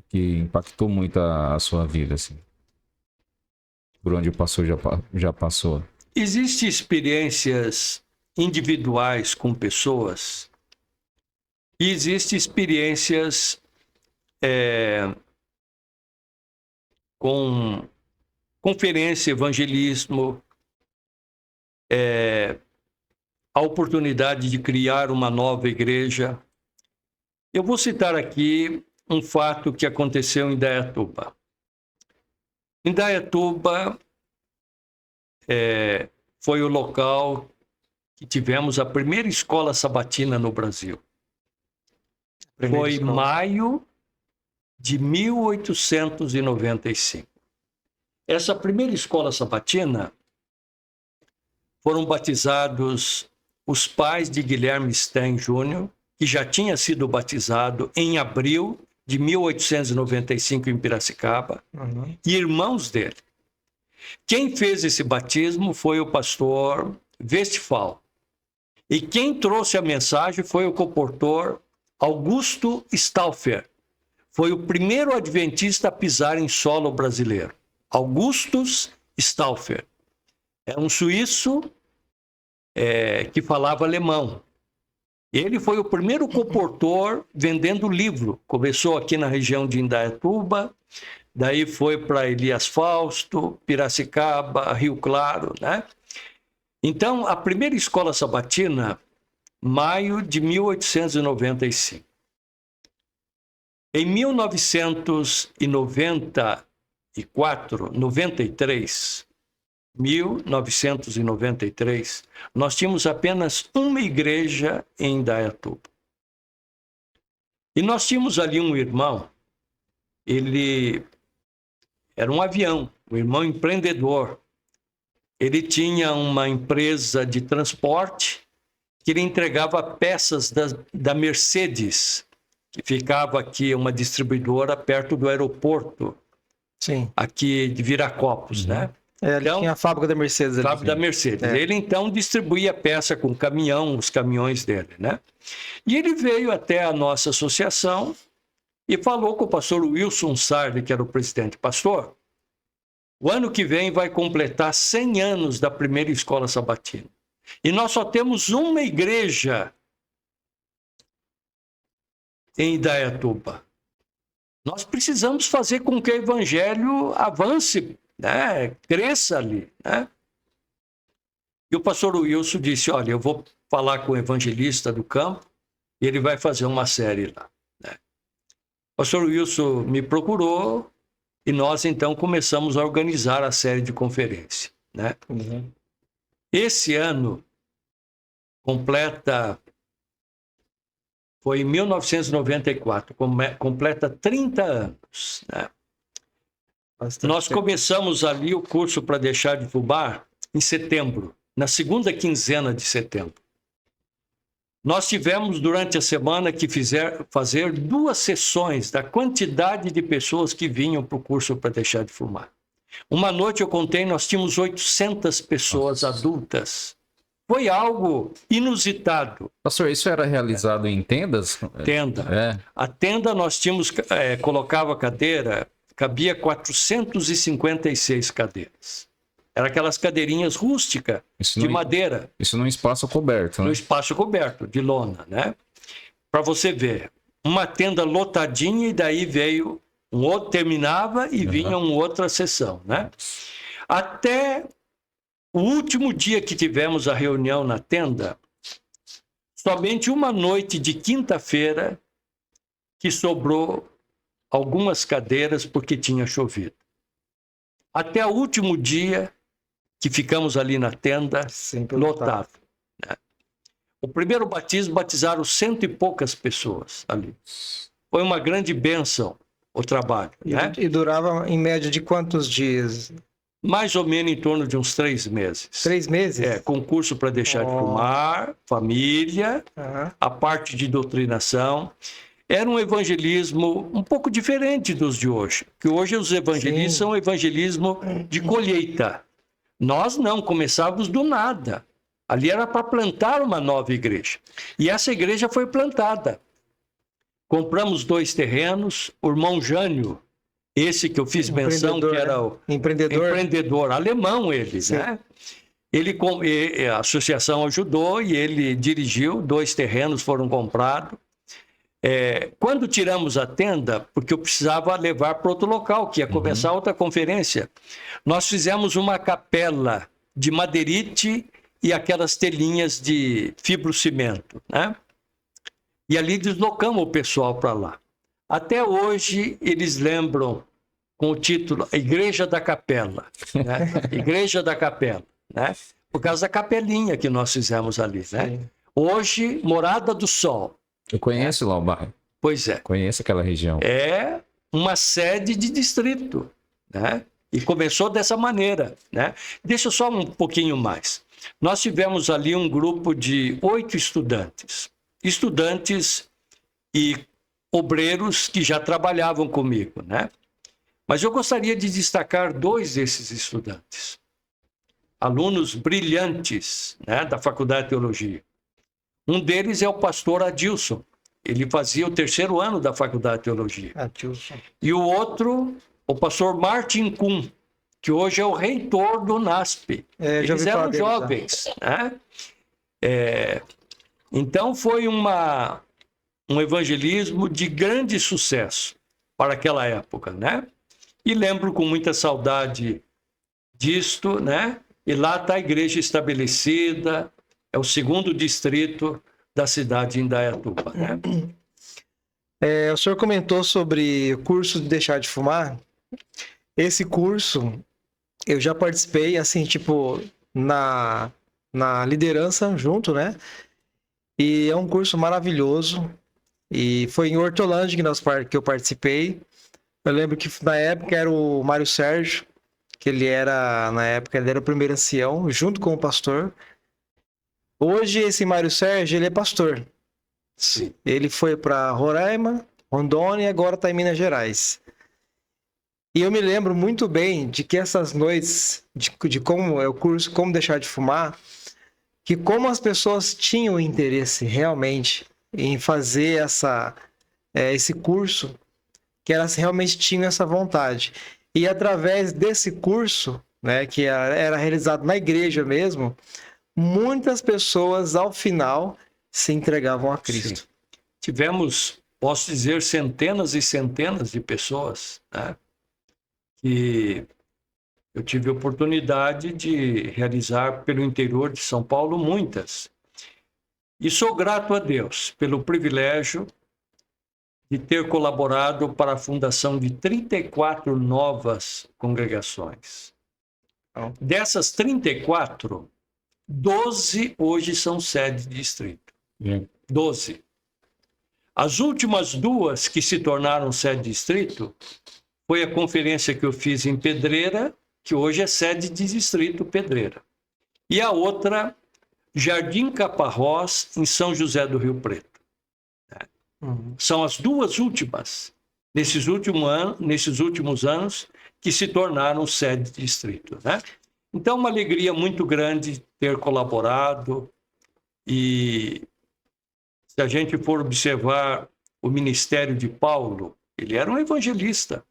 que impactou muito a sua vida, assim, por onde o pastor já passou. Existem experiências individuais com pessoas e existem experiências com conferência, evangelismo, a oportunidade de criar uma nova igreja. Eu vou citar aqui um fato que aconteceu em Indaiatuba. Indaiatuba foi o local que tivemos a primeira escola sabatina no Brasil. Primeira Foi escola. maio de 1895. Essa primeira escola sabatina foram batizados os pais de Guilherme Stein Júnior, que já tinha sido batizado em abril de 1895 em Piracicaba, Uhum. e irmãos dele. Quem fez esse batismo foi o pastor Westphal. E quem trouxe a mensagem foi o comportor Augusto Stauffer. Foi o primeiro adventista a pisar em solo brasileiro. Augustus Stauffer. É um suíço que falava alemão. Ele foi o primeiro comportor vendendo livro. Começou aqui na região de Indaiatuba, daí foi para Elias Fausto, Piracicaba, Rio Claro, né? Então, a primeira escola sabatina, maio de 1895. Em 1993, nós tínhamos apenas uma igreja em Indaiatuba. E nós tínhamos ali um irmão, ele era um avião, um irmão empreendedor. Ele tinha uma empresa de transporte que ele entregava peças da Mercedes, que ficava aqui, uma distribuidora perto do aeroporto, Sim. aqui de Viracopos, né? Ali Então, tinha a fábrica da Mercedes ali. fábrica da Mercedes. É. Ele, então, distribuía peça com caminhão, os caminhões dele, né? E ele veio até a nossa associação e falou com o pastor Wilson Sardi, que era o presidente. Pastor, o ano que vem vai completar 100 anos da primeira escola sabatina. E nós só temos uma igreja em Indaiatuba. Nós precisamos fazer com que o evangelho avance, né? Cresça ali, né? E o pastor Wilson disse, olha, eu vou falar com o evangelista do campo e ele vai fazer uma série lá, né? O pastor Wilson me procurou e nós, então, começamos a organizar a série de conferência, né? Uhum. Esse ano foi em 1994, completa 30 anos, né? Bastante Nós tempo. começamos ali o curso para deixar de fumar em setembro, na segunda quinzena de setembro. Nós tivemos durante a semana que fazer 2 sessões da quantidade de pessoas que vinham para o curso para deixar de fumar. Uma noite eu contei, nós tínhamos 800 pessoas adultas. Foi algo inusitado. Pastor, isso era realizado em tendas? Tenda. É. A tenda nós tínhamos, colocava cadeira, cabia 456 cadeiras. Era aquelas cadeirinhas rústicas, Isso de não- madeira, Isso num espaço coberto, no né? espaço coberto, de lona, né? Para você ver, uma tenda lotadinha e daí veio um outro, terminava e vinha uma outra sessão, né? Até o último dia que tivemos a reunião na tenda, somente uma noite de quinta-feira que sobrou algumas cadeiras porque tinha chovido. Até o último dia que ficamos ali na tenda, Sempre lotado, né? O primeiro batismo, batizaram 100 e poucas pessoas ali. Foi uma grande bênção o trabalho, né? E durava em média de quantos dias? Mais ou menos em torno de uns 3 meses. 3 meses? Concurso para deixar de fumar, família, Aham. a parte de doutrinação. Era um evangelismo um pouco diferente dos de hoje, que hoje os evangelistas Sim. são evangelismo de colheita. Nós não, começávamos do nada. Ali era para plantar uma nova igreja. E essa igreja foi plantada. Compramos 2 terrenos, o irmão Jânio, esse que eu fiz menção, que Empreendedor, era né? o Empreendedor. alemão ele, Sim. né? A associação ajudou e ele dirigiu, 2 terrenos foram comprados. Quando tiramos a tenda, porque eu precisava levar para outro local, que ia começar outra conferência, nós fizemos uma capela de madeirite e aquelas telinhas de fibrocimento, né? E ali deslocamos o pessoal para lá. Até hoje eles lembram com o título Igreja da Capela, né? Igreja da Capela, né? Por causa da capelinha que nós fizemos ali, né? Sim. Hoje, Morada do Sol. Eu conheço lá o bairro. Pois é. Conheço aquela região. É uma sede de distrito, né? E começou dessa maneira, né? Deixa só um pouquinho mais. Nós tivemos ali um grupo de 8 estudantes. Estudantes e obreiros que já trabalhavam comigo, né? Mas eu gostaria de destacar 2 desses estudantes. Alunos brilhantes, né, da Faculdade de Teologia. Um deles é o pastor Adilson. Ele fazia o 3º ano da Faculdade de Teologia. Adilson. E o outro, o pastor Martin Kuhn, que hoje é o reitor do NASP. Já Eles ouvi falar eram dele, já. jovens, né? Então foi um evangelismo de grande sucesso para aquela época, né? E lembro com muita saudade disto, né? E lá está a igreja estabelecida, é o 2º distrito da cidade de Indaiatuba, né? O senhor comentou sobre o curso de deixar de fumar. Esse curso, eu já participei, assim, tipo, na liderança junto, né? E é um curso maravilhoso. E foi em Hortolândia que eu participei. Eu lembro que na época era o Mário Sérgio, que ele era, na época, ele era o primeiro ancião, junto com o pastor. Hoje, esse Mário Sérgio, ele é pastor. Sim. Ele foi para Roraima, Rondônia e agora está em Minas Gerais. E eu me lembro muito bem de que essas noites, de como é o curso, como deixar de fumar, que como as pessoas tinham interesse realmente em fazer esse curso, que elas realmente tinham essa vontade. E através desse curso, né, que era realizado na igreja mesmo, muitas pessoas, ao final, se entregavam a Cristo. Sim. Tivemos, posso dizer, centenas e centenas de pessoas, né, que eu tive a oportunidade de realizar pelo interior de São Paulo, muitas. E sou grato a Deus pelo privilégio de ter colaborado para a fundação de 34 novas congregações. Dessas 34, 12 hoje são sede de distrito. 12. As últimas duas que se tornaram sede de distrito foi a conferência que eu fiz em Pedreira, que hoje é sede de distrito Pedreira. E a outra, Jardim Caparrós, em São José do Rio Preto. São as duas últimas, nesses últimos anos, que se tornaram sede de distrito, né? Então, uma alegria muito grande ter colaborado. E se a gente for observar o ministério de Paulo, ele era um evangelista.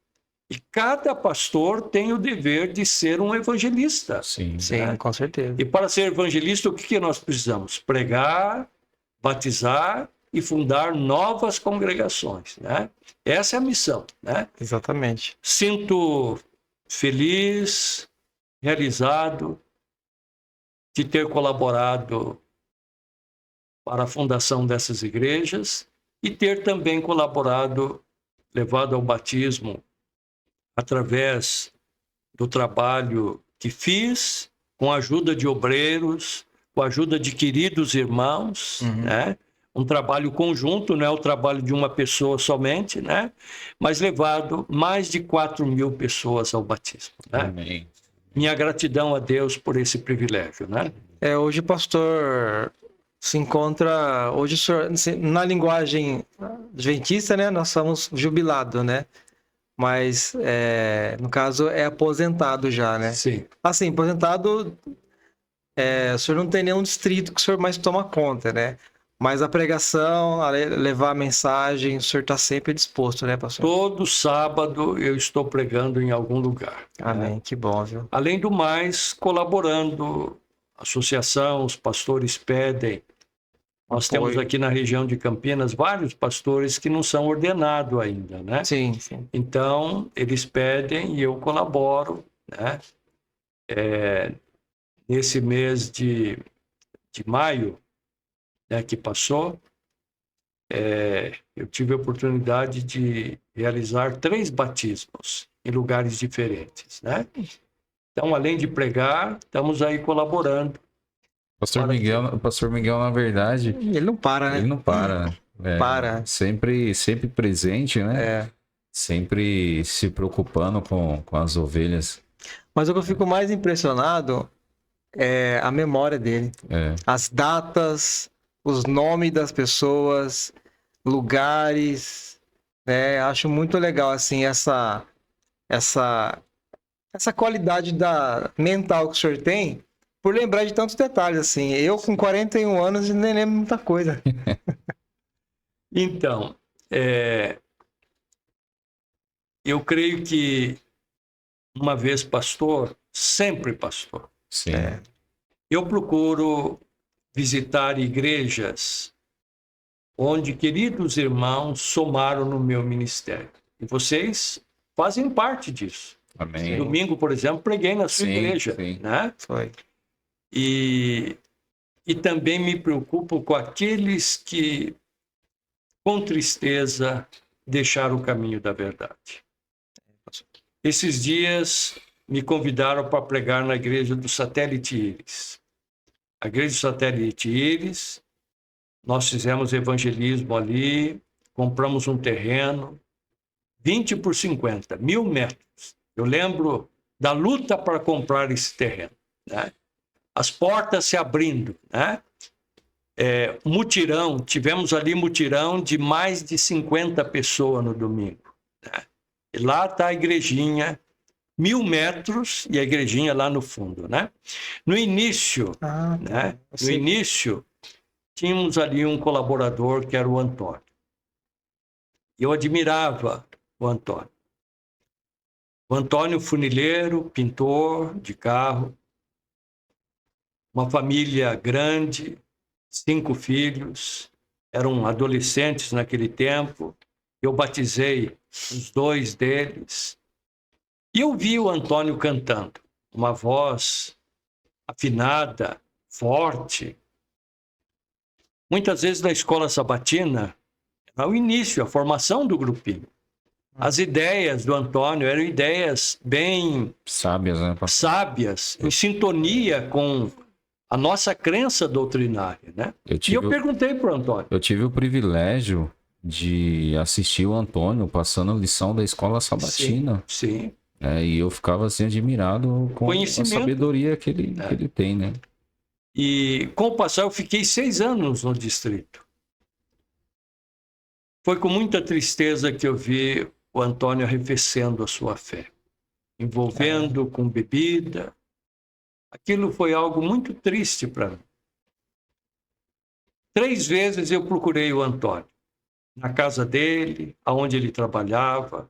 E cada pastor tem o dever de ser um evangelista. Sim. Sim, com certeza. E para ser evangelista, o que nós precisamos? Pregar, batizar e fundar novas congregações, né? Essa é a missão, né? Exatamente. Sinto feliz, realizado de ter colaborado para a fundação dessas igrejas e ter também colaborado, levado ao batismo através do trabalho que fiz, com a ajuda de obreiros, com a ajuda de queridos irmãos, né? Um trabalho conjunto, não é o trabalho de uma pessoa somente, né? Mas levado mais de 4.000 pessoas ao batismo, né? Amém. Minha gratidão a Deus por esse privilégio, né? Hoje o pastor se encontra, hoje o senhor, na linguagem adventista, né, nós somos jubilados, né? Mas, no caso, é aposentado já, né? Sim. Assim, aposentado, o senhor não tem nenhum distrito que o senhor mais toma conta, né? Mas a pregação, levar a mensagem, o senhor está sempre disposto, né, pastor? Todo sábado eu estou pregando em algum lugar. Amém, Né? que bom, viu? Além do mais, colaborando, associação, os pastores pedem. Nós Apoio. temos aqui na região de Campinas vários pastores que não são ordenados ainda, né? Sim, sim. Então, eles pedem e eu colaboro, né? Nesse mês de maio, né, que passou, eu tive a oportunidade de realizar 3 batismos em lugares diferentes, né? Então, além de pregar, estamos aí colaborando. O pastor Miguel, na verdade, Ele não para, né? ele não para, né? Para. Sempre presente, né? Sempre se preocupando com as ovelhas. Mas o que eu fico mais impressionado é a memória dele. As datas, os nomes das pessoas, lugares, né? Acho muito legal, assim, essa qualidade mental que o senhor tem por lembrar de tantos detalhes, assim. Eu, com 41 anos, nem lembro muita coisa. Então, eu creio que uma vez pastor, sempre pastor. Sim. Eu procuro visitar igrejas onde queridos irmãos somaram no meu ministério. E vocês fazem parte disso. Amém. Domingo, por exemplo, preguei na sua igreja. Sim. Né? Foi. E também me preocupo com aqueles que, com tristeza, deixaram o caminho da verdade. Esses dias me convidaram para pregar na igreja do Satélite Íris. A igreja do Satélite Íris, nós fizemos evangelismo ali, compramos um terreno, 20 por 50, 1.000 metros. Eu lembro da luta para comprar esse terreno, né? As portas se abrindo, né? Mutirão, tivemos ali mutirão de mais de 50 pessoas no domingo, né? E lá está a igrejinha, 1.000 metros, e a igrejinha lá no fundo, né? No início, né? No início, tínhamos ali um colaborador que era o Antônio. Eu admirava o Antônio. O Antônio, funileiro, pintor de carro, uma família grande, 5 filhos, eram adolescentes naquele tempo. Eu batizei os 2 deles. E eu vi o Antônio cantando, uma voz afinada, forte. Muitas vezes na escola sabatina, era o início, a formação do grupinho. As ideias do Antônio eram ideias bem Sábias, né? sábias, em sintonia com a nossa crença doutrinária, né? E eu perguntei para o Antônio. Eu tive o privilégio de assistir o Antônio passando a lição da escola sabatina. Sim. E eu ficava assim admirado com a sabedoria que ele tem, né? E com o passar eu fiquei 6 anos no distrito. Foi com muita tristeza que eu vi o Antônio arrefecendo a sua fé, envolvendo com bebida. Aquilo foi algo muito triste para mim. 3 vezes eu procurei o Antônio, na casa dele, aonde ele trabalhava.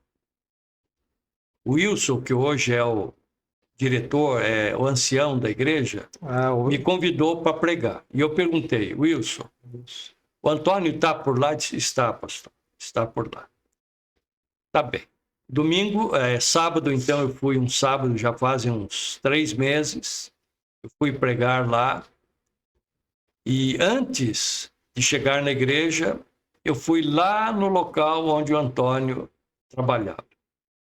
O Wilson, que hoje é o diretor, é o ancião da igreja, me convidou para pregar. E eu perguntei, Wilson, o Antônio está por lá? Ele disse, está, pastor, está por lá. Tá bem. Domingo, sábado, então, eu fui um sábado, já fazem uns 3 meses, eu fui pregar lá. E antes de chegar na igreja, eu fui lá no local onde o Antônio trabalhava,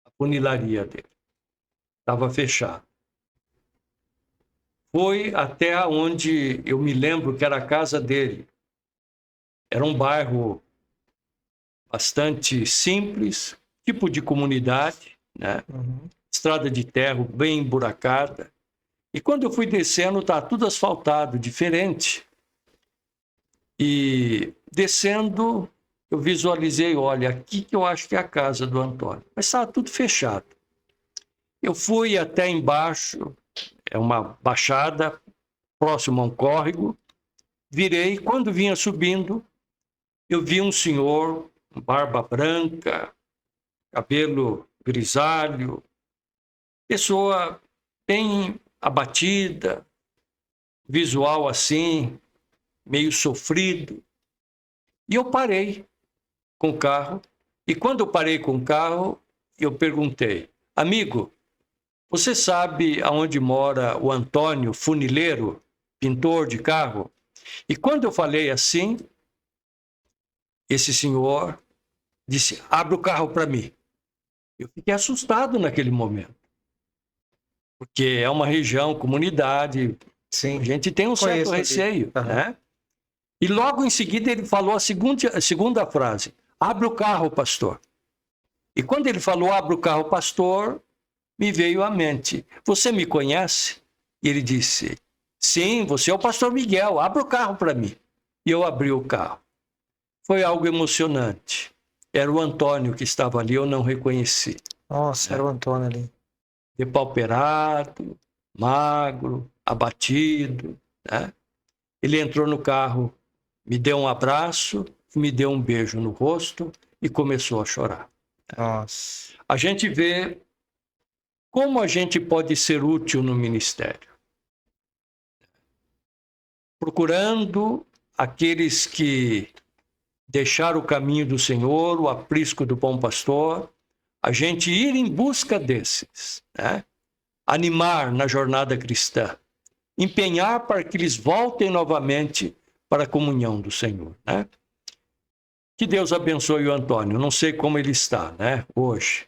a funilaria dele. Estava fechado. Foi até onde eu me lembro que era a casa dele. Era um bairro bastante simples, tipo de comunidade, né? Estrada de terra bem emburacada. E quando eu fui descendo, tá tudo asfaltado, diferente. E descendo, eu visualizei, olha, aqui que eu acho que é a casa do Antônio. Mas estava tudo fechado. Eu fui até embaixo, é uma baixada, próximo a um córrego. Virei, quando vinha subindo, eu vi um senhor, barba branca, cabelo grisalho, pessoa bem abatida, visual assim, meio sofrido. E eu parei com o carro, e quando eu parei com o carro, eu perguntei, amigo, você sabe aonde mora o Antônio, funileiro, pintor de carro? E quando eu falei assim, esse senhor disse, abre o carro para mim. Eu fiquei assustado naquele momento, porque é uma região, comunidade, sim, a gente tem um certo receio, né? E logo em seguida ele falou a segunda frase, abre o carro, pastor. E quando ele falou, abre o carro, pastor, me veio à mente, você me conhece? E ele disse, sim, você é o pastor Miguel, abre o carro para mim. E eu abri o carro. Foi algo emocionante. Era o Antônio que estava ali, eu não reconheci. Nossa, era o Antônio ali. Depauperado, magro, abatido, né? Ele entrou no carro, me deu um abraço, me deu um beijo no rosto e começou a chorar. Nossa. A gente vê como a gente pode ser útil no ministério. Procurando aqueles que deixaram o caminho do Senhor, o aprisco do bom pastor, a gente ir em busca desses, né? Animar na jornada cristã, empenhar para que eles voltem novamente para a comunhão do Senhor, né? Que Deus abençoe o Antônio. Não sei como ele está, né, hoje,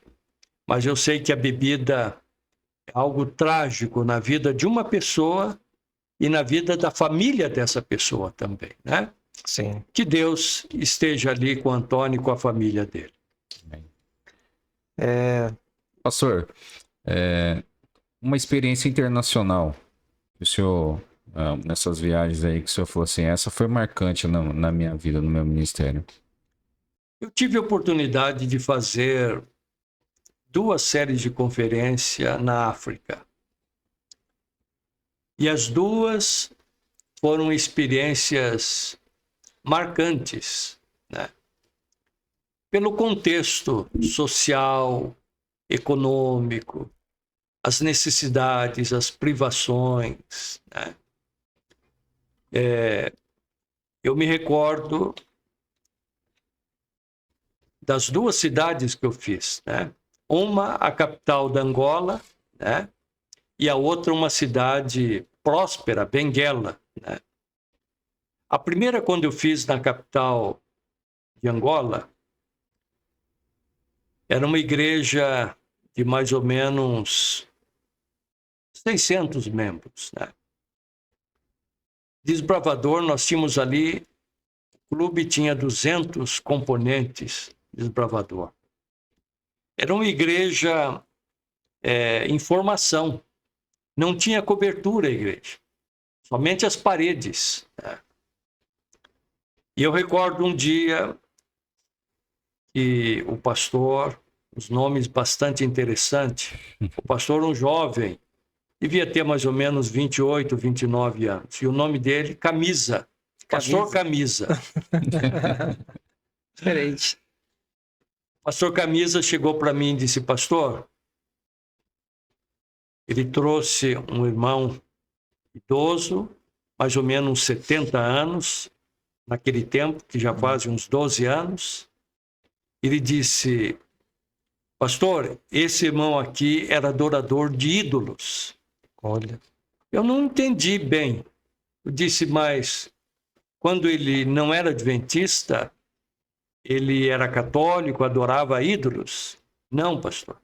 mas eu sei que a bebida é algo trágico na vida de uma pessoa e na vida da família dessa pessoa também, né? Sim. Que Deus esteja ali com o Antônio e com a família dele. Pastor, uma experiência internacional. O senhor, nessas viagens aí que o senhor falou assim, essa foi marcante na minha vida, no meu ministério. Eu tive a oportunidade de fazer 2 séries de conferência na África. E as 2 foram experiências marcantes, né? Pelo contexto social, econômico, as necessidades, as privações, né? Eu me recordo das 2 cidades que eu fiz, né? Uma, a capital da Angola, né? E a outra, uma cidade próspera, Benguela, né? A primeira, quando eu fiz na capital de Angola, era uma igreja de mais ou menos 600 membros, né? Desbravador, nós tínhamos ali, o clube tinha 200 componentes, desbravador. Era uma igreja em formação, não tinha cobertura a igreja, somente as paredes, né? E eu recordo um dia que o pastor, os nomes bastante interessantes, o pastor, um jovem, devia ter mais ou menos 28, 29 anos. E o nome dele, Camisa. Pastor Camisa. Diferente. Pastor Camisa chegou para mim e disse, pastor, ele trouxe um irmão idoso, mais ou menos uns 70 anos, naquele tempo, que já faz uns 12 anos. Ele disse, pastor, esse irmão aqui era adorador de ídolos. Olha. Eu não entendi bem. Eu disse, mas quando ele não era adventista, ele era católico, adorava ídolos? Não, pastor.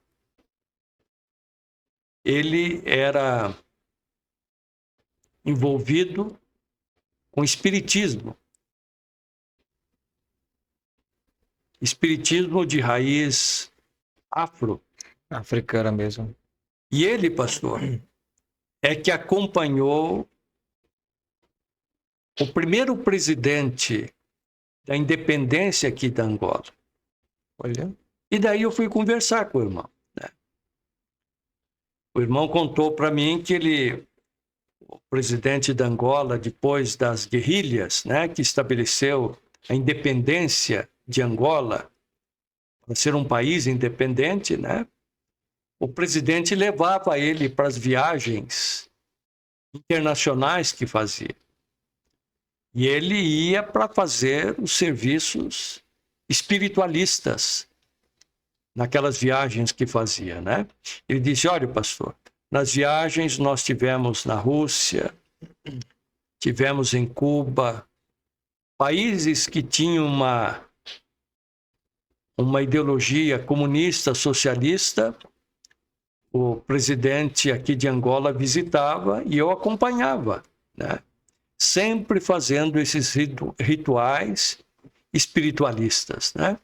Ele era envolvido com espiritismo. Espiritismo de raiz afro. Africana mesmo. E ele, pastor, é que acompanhou o primeiro presidente da independência aqui da Angola. Olha. E daí eu fui conversar com o irmão, né? O irmão contou para mim que o presidente da Angola, depois das guerrilhas, né, que estabeleceu a independência de Angola, para ser um país independente, né, o presidente levava ele para as viagens internacionais que fazia. E ele ia para fazer os serviços espiritualistas naquelas viagens que fazia, né? Ele disse, olha, pastor, nas viagens nós tivemos na Rússia, tivemos em Cuba, países que tinham uma ideologia comunista, socialista. O presidente aqui de Angola visitava e eu acompanhava, né? Sempre fazendo esses rituais espiritualistas, né?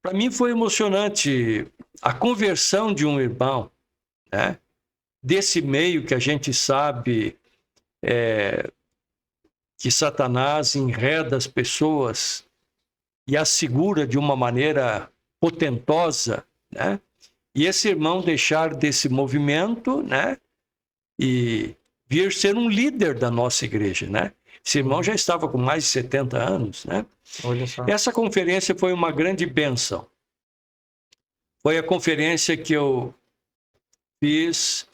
Para mim foi emocionante a conversão de um irmão, né? Desse meio que a gente sabe que Satanás enreda as pessoas e as segura de uma maneira potentosa, né? E esse irmão deixar desse movimento, né? E vir ser um líder da nossa igreja, né? Esse irmão já estava com mais de 70 anos, né? Olha só. Essa conferência foi uma grande bênção. Foi a conferência que eu fiz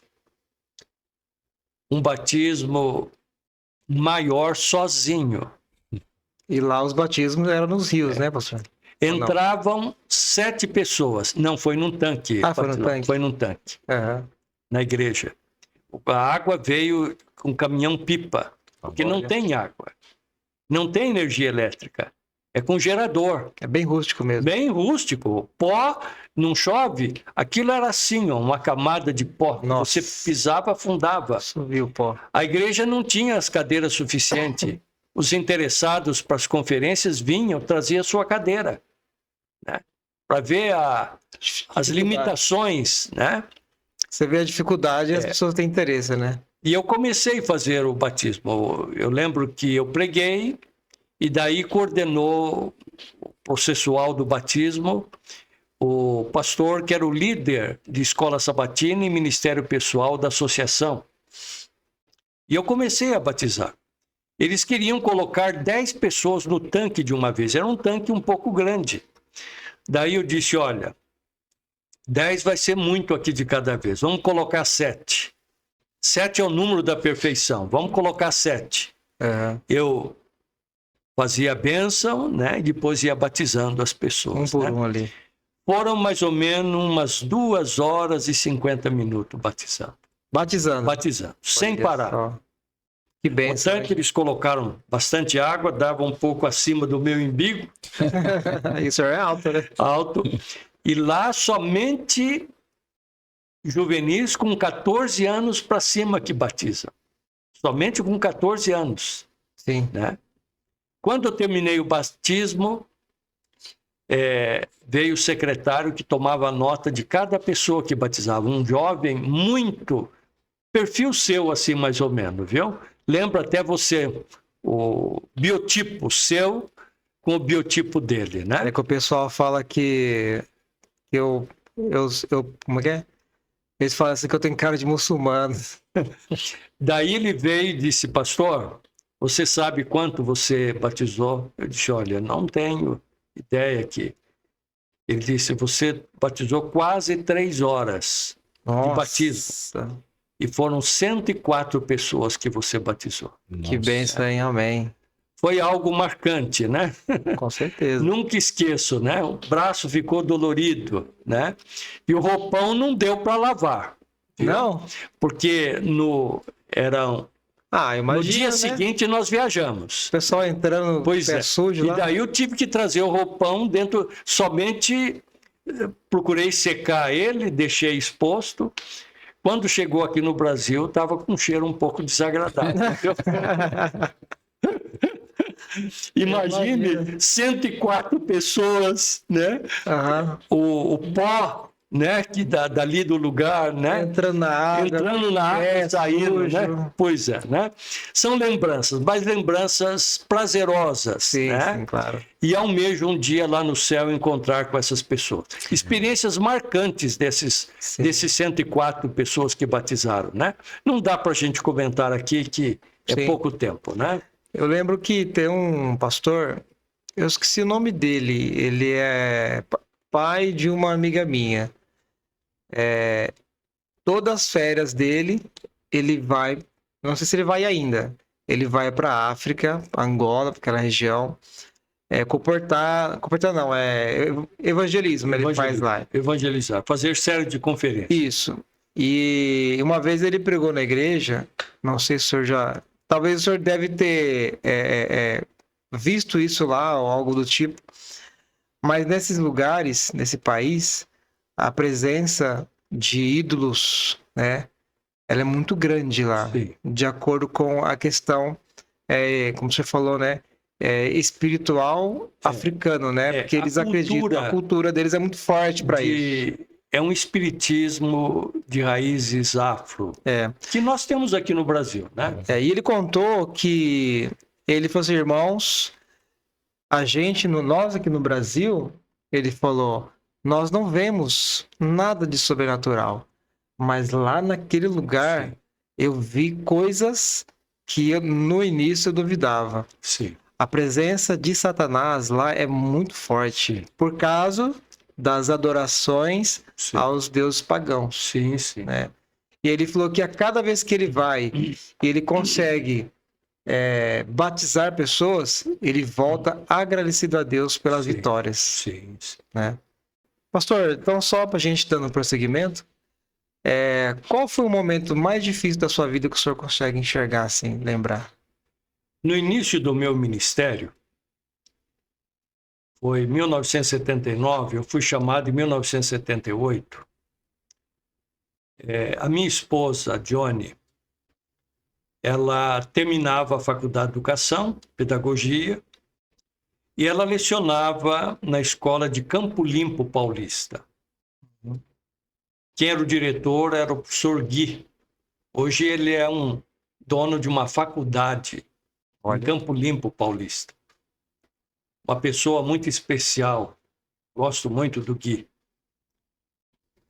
um batismo maior sozinho. E lá os batismos eram nos rios, né, pastor? Entravam 7 pessoas. Não, foi num tanque. Ah, foi num tanque. Foi num tanque, Aham. na igreja. A água veio com caminhão-pipa, porque não tem água. Não tem energia elétrica. É com gerador. É bem rústico mesmo. Bem rústico. Pó, não chove. Aquilo era assim, ó, uma camada de pó. Nossa. Você pisava, afundava. Subiu o pó. A igreja não tinha as cadeiras suficientes. Os interessados para as conferências vinham, traziam a sua cadeira, né? Para ver as limitações, né? Você vê a dificuldade e as pessoas têm interesse, né? E eu comecei a fazer o batismo. Eu lembro que eu preguei e daí coordenou o processual do batismo o pastor que era o líder de escola sabatina e ministério pessoal da associação. E eu comecei a batizar. Eles queriam colocar 10 pessoas no tanque de uma vez. Era um tanque um pouco grande. Daí eu disse, olha, 10 vai ser muito aqui de cada vez. Vamos colocar 7. 7 é o número da perfeição. Vamos colocar 7. Aham. Eu fazia a bênção, né? E depois ia batizando as Um pessoas. por né? um ali. Foram mais ou menos umas 2 horas e 50 minutos batizando. Batizando. Sem Olha parar. só. Que O benção. tanque eles colocaram bastante água, dava um pouco acima do meu umbigo, Isso é alto, né? alto. E lá somente juvenis com 14 anos para cima que batizam. Somente com 14 anos. Sim. Né? Quando eu terminei o batismo, veio o secretário que tomava nota de cada pessoa que batizava. Um jovem muito, perfil seu assim mais ou menos, viu? Lembra até você o biotipo seu com o biotipo dele, né? É que o pessoal fala que eu como é que é? Eles falam assim que eu tenho cara de muçulmano. Daí ele veio e disse, pastor, você sabe quanto você batizou? Eu disse, olha, não tenho ideia aqui. Ele disse, você batizou quase 3 horas de batismo. E foram 104 pessoas que você batizou. Que benção, hein? Amém. Foi algo marcante, né? Com certeza. Nunca esqueço, né? O braço ficou dolorido, né? E o roupão não deu para lavar. Viu? Não? Porque no Imagina, dia né? seguinte nós viajamos. O pessoal entrando Pois pé é. sujo E lá. daí eu tive que trazer o roupão dentro, somente procurei secar ele, deixei exposto. Quando chegou aqui no Brasil, estava com um cheiro um pouco desagradável. Imagine 104 pessoas, né? Aham. O pó, né? Que dali do lugar, né? Entrando na água. Entrando na água, pé saindo, sujo. né? Pois é, né? São lembranças, mas lembranças prazerosas, Sim, né? sim, claro. E almejo um dia lá no céu encontrar com essas pessoas. Experiências marcantes desses 104 pessoas que batizaram, né? Não dá para a gente comentar aqui que é Sim. pouco tempo, né? Eu lembro que tem um pastor, eu esqueci o nome dele, ele é pai de uma amiga minha. Todas as férias dele, ele vai, não sei se ele vai ainda, ele vai para África, Angola, para aquela região, comportar não, evangelismo, ele faz lá. Evangelizar, fazer série de conferências. Isso. E uma vez ele pregou na igreja, não sei se o senhor já... Talvez o senhor deve ter visto isso lá ou algo do tipo. Mas nesses lugares, nesse país, a presença de ídolos, né? Ela é muito grande lá. Sim. De acordo com a questão, como você falou, né? Espiritual africano, né? Porque eles acreditam, a cultura deles é muito forte para isso. É um espiritismo de raízes afro, que nós temos aqui no Brasil, né? E ele contou que ele falou assim, irmãos, nós aqui no Brasil, ele falou, nós não vemos nada de sobrenatural, mas lá naquele lugar eu vi coisas que no início eu duvidava. Sim. A presença de Satanás lá é muito forte, por causa das adorações aos deuses pagãos. Sim, sim. Né? E ele falou que a cada vez que ele vai, ele consegue batizar pessoas, ele volta agradecido a Deus pelas vitórias. Sim, sim. Né? Pastor, então só para a gente dando prosseguimento, qual foi o momento mais difícil da sua vida que o senhor consegue enxergar, assim, lembrar? No início do meu ministério, foi em 1979, eu fui chamado em 1978. A minha esposa, Johnny, ela terminava a faculdade de educação, pedagogia, e ela lecionava na escola de Campo Limpo Paulista. Quem era o diretor era o professor Gui. Hoje ele é um dono de uma faculdade em Olha. Campo Limpo Paulista. Uma pessoa muito especial. Gosto muito do Gui.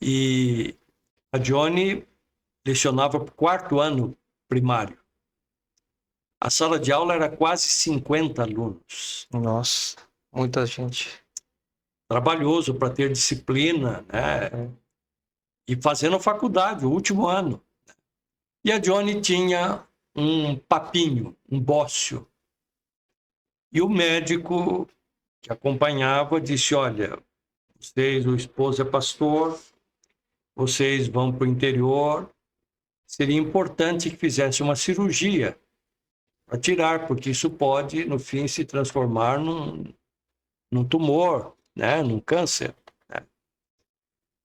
E a Johnny lecionava para o 4º ano primário. A sala de aula era quase 50 alunos. Nossa, muita gente. Trabalhoso para ter disciplina, né? É. E fazendo faculdade, o último ano. E a Johnny tinha um papinho, um bócio. E o médico que acompanhava disse, olha, vocês, o esposo é pastor, vocês vão para o interior, seria importante que fizesse uma cirurgia para tirar, porque isso pode, no fim, se transformar num tumor, né? Num câncer. Né?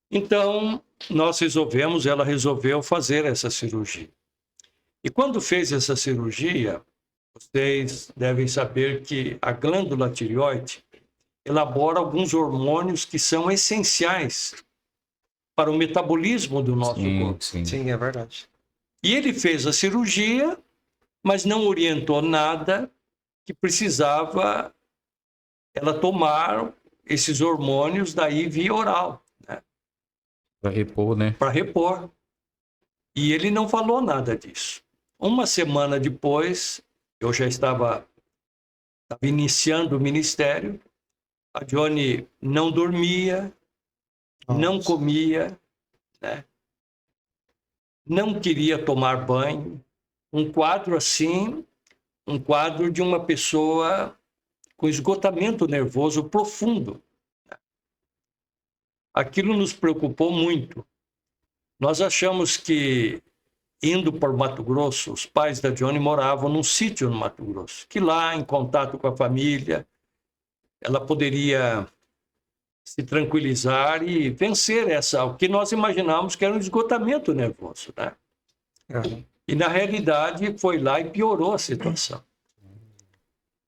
Então, ela resolveu fazer essa cirurgia. E quando fez essa cirurgia, vocês devem saber que a glândula tireoide elabora alguns hormônios que são essenciais para o metabolismo do nosso corpo. Sim. Sim, é verdade. E ele fez a cirurgia, mas não orientou nada que precisava ela tomar esses hormônios daí via oral, né? Para repor, né? Para repor. E ele não falou nada disso. Uma semana depois, eu já estava iniciando o ministério, a Johnny não dormia, não Nossa. comia, né? Não queria tomar banho. Um quadro assim, um quadro de uma pessoa com esgotamento nervoso profundo. Aquilo nos preocupou muito. Nós achamos que, indo para o Mato Grosso, os pais da Johnny moravam num sítio no Mato Grosso, que lá, em contato com a família, ela poderia se tranquilizar e vencer o que nós imaginávamos que era um esgotamento nervoso, né? Uhum. E, na realidade, foi lá e piorou a situação.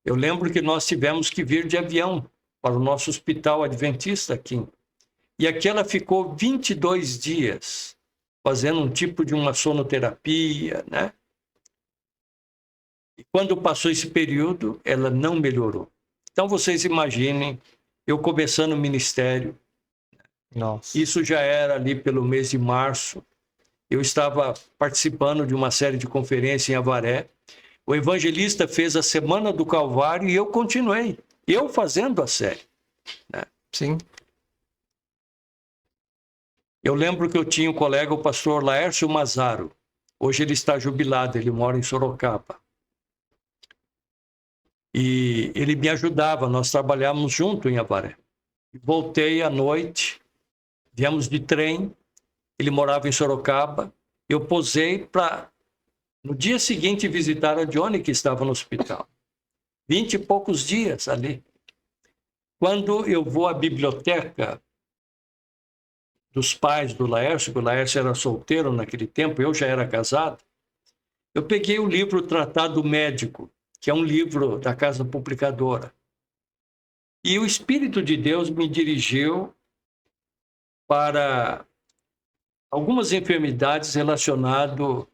Eu lembro que nós tivemos que vir de avião para o nosso hospital adventista aqui. E aqui ela ficou 22 dias fazendo um tipo de uma sonoterapia, né? E quando passou esse período, ela não melhorou. Então, vocês imaginem, eu começando o ministério, Nossa. isso já era ali pelo mês de março, eu estava participando de uma série de conferências em Avaré, o evangelista fez a Semana do Calvário e eu continuei, eu fazendo a série, né? Sim. Eu lembro que eu tinha um colega, o pastor Laércio Mazaro. Hoje ele está jubilado, ele mora em Sorocaba. E ele me ajudava, nós trabalhávamos junto em Avaré. Voltei à noite, viemos de trem, ele morava em Sorocaba. Eu posei para, no dia seguinte, visitar a Johnny, que estava no hospital. 20 e poucos dias ali. Quando eu vou à biblioteca dos pais do Laércio, que o Laércio era solteiro naquele tempo, eu já era casado, eu peguei o livro Tratado Médico, que é um livro da Casa Publicadora. E o Espírito de Deus me dirigiu para algumas enfermidades relacionadas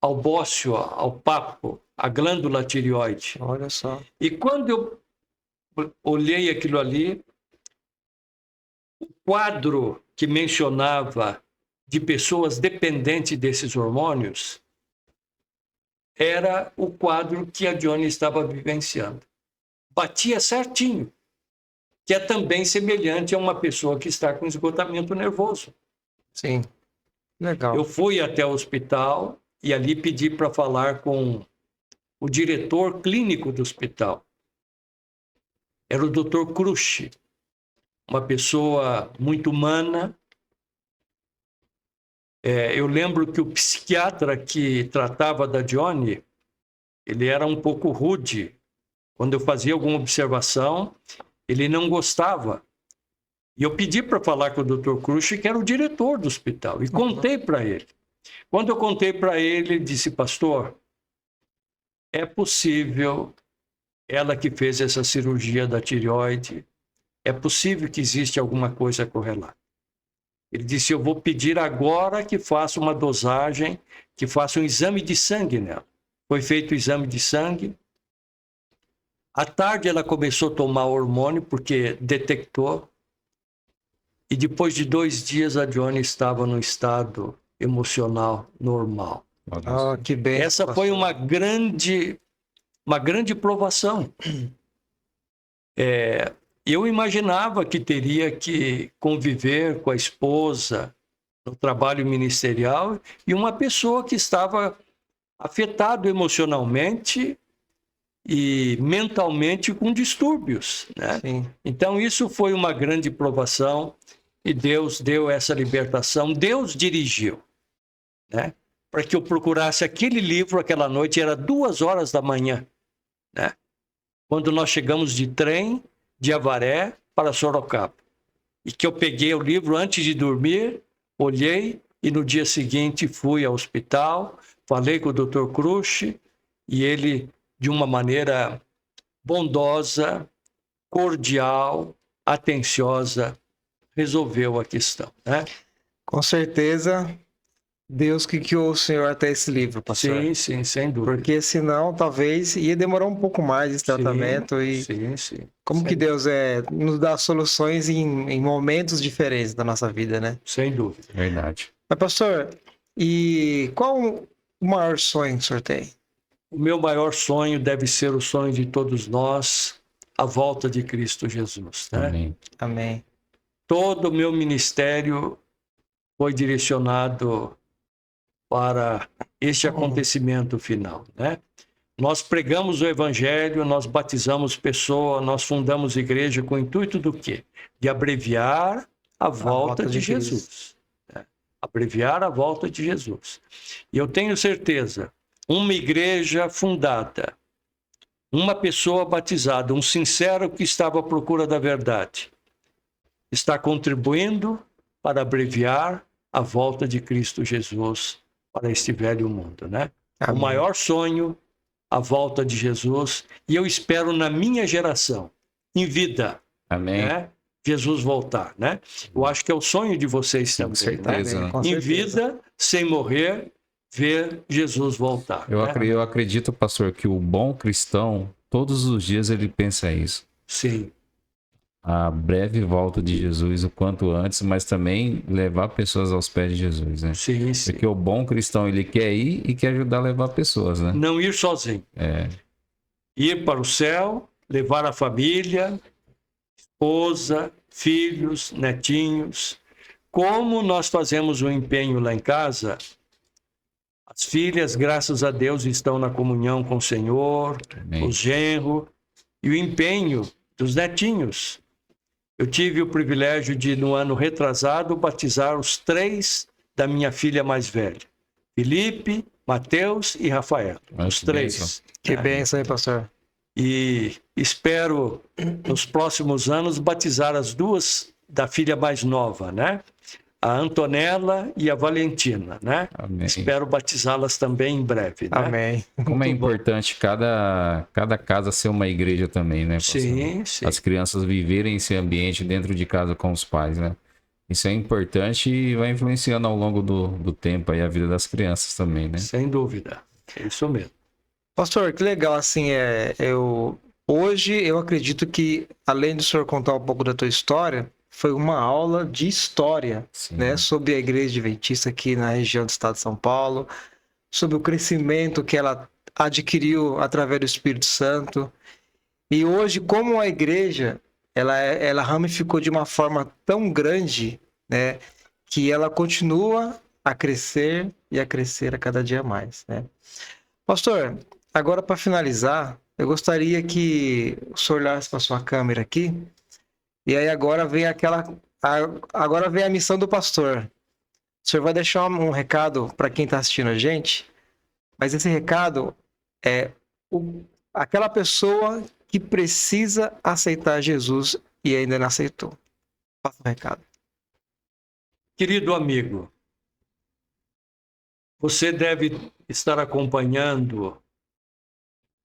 ao bócio, ao papo, à glândula tireoide. Olha só. E quando eu olhei aquilo ali, o quadro que mencionava de pessoas dependentes desses hormônios era o quadro que a Johnny estava vivenciando. Batia certinho, que é também semelhante a uma pessoa que está com esgotamento nervoso. Sim. Legal. Eu fui até o hospital e ali pedi para falar com o diretor clínico do hospital. Era o Dr. Crush, uma pessoa muito humana. Eu lembro que o psiquiatra que tratava da Johnny, ele era um pouco rude. Quando eu fazia alguma observação, ele não gostava. E eu pedi para falar com o Dr. Crush, que era o diretor do hospital, e contei para ele. Quando eu contei para ele, ele disse, pastor, é possível, ela que fez essa cirurgia da tireoide, é possível que existe alguma coisa correlata. Ele disse: eu vou pedir agora que faça uma dosagem, que faça um exame de sangue nela. Foi feito o exame de sangue. À tarde ela começou a tomar hormônio, porque detectou. E depois de 2 dias a Johnny estava no estado emocional normal. Oh, que bem. Essa foi uma grande provação. Eu imaginava que teria que conviver com a esposa no trabalho ministerial e uma pessoa que estava afetado emocionalmente e mentalmente com distúrbios, né? Sim. Então isso foi uma grande provação e Deus deu essa libertação. Deus dirigiu, né? Para que eu procurasse aquele livro aquela noite, era 2 horas da manhã, né? Quando nós chegamos de trem de Avaré para Sorocaba. E que eu peguei o livro antes de dormir, olhei e no dia seguinte fui ao hospital, falei com o Dr. Crush e ele, de uma maneira bondosa, cordial, atenciosa, resolveu a questão, né? Com certeza, Deus que guiou o senhor até esse livro, pastor. Sim, sim, sem dúvida. Porque senão, talvez, ia demorar um pouco mais esse tratamento. Sim. Como que Deus nos dá soluções em momentos diferentes da nossa vida, né? Sem dúvida. Verdade. Mas, pastor, e qual o maior sonho que o senhor tem? O meu maior sonho deve ser o sonho de todos nós, a volta de Cristo Jesus, né? Amém. Amém. Todo o meu ministério foi direcionado para este acontecimento final, né? Nós pregamos o evangelho, nós batizamos pessoas, nós fundamos igreja com o intuito do quê? De abreviar a volta de Jesus. Né? Abreviar a volta de Jesus. E eu tenho certeza, uma igreja fundada, uma pessoa batizada, um sincero que estava à procura da verdade, está contribuindo para abreviar a volta de Cristo Jesus para este velho mundo, né? Amém. O maior sonho, a volta de Jesus, e eu espero na minha geração, em vida, Amém. né? Jesus voltar, né? Eu acho que é o sonho de vocês também, certeza, né? né? Com Em certeza. vida, sem morrer, ver Jesus voltar. Eu acredito, pastor, que o bom cristão, todos os dias ele pensa isso. Sim, A breve volta de Jesus o quanto antes, mas também levar pessoas aos pés de Jesus, né? sim. Porque o bom cristão, ele quer ir e quer ajudar a levar pessoas, né? Não ir sozinho. Ir para o céu, levar a família, esposa, filhos, netinhos. Como nós fazemos um empenho lá em casa, as filhas, graças a Deus, estão na comunhão com o Senhor, Amém. os genros, e o empenho dos netinhos. Eu tive o privilégio de, no ano retrasado, batizar os 3 da minha filha mais velha. Felipe, Mateus e Rafael. Os 3. Que bênção, hein, pastor? E espero, nos próximos anos, batizar as 2 da filha mais nova, né? A Antonella e a Valentina, né? Amém. Espero batizá-las também em breve, né? Amém. Como é Muito bom. importante cada casa ser uma igreja também, né, pastor? Sim. As crianças viverem esse ambiente dentro de casa com os pais, né? Isso é importante e vai influenciando ao longo do tempo aí a vida das crianças também, né? Sem dúvida. É isso mesmo. Pastor, que legal, assim, hoje eu acredito que, além do senhor contar um pouco da tua história, foi uma aula de história, Sim. né, sobre a Igreja Adventista aqui na região do estado de São Paulo, sobre o crescimento que ela adquiriu através do Espírito Santo. E hoje, como a igreja, ela ramificou de uma forma tão grande, né, que ela continua a crescer e a crescer a cada dia mais, né? Pastor, agora para finalizar, eu gostaria que o senhor olhasse para sua câmera aqui. E aí agora vem agora vem a missão do pastor. O senhor vai deixar um recado para quem está assistindo a gente, mas esse recado é aquela pessoa que precisa aceitar Jesus e ainda não aceitou. Passa o recado. Querido amigo, você deve estar acompanhando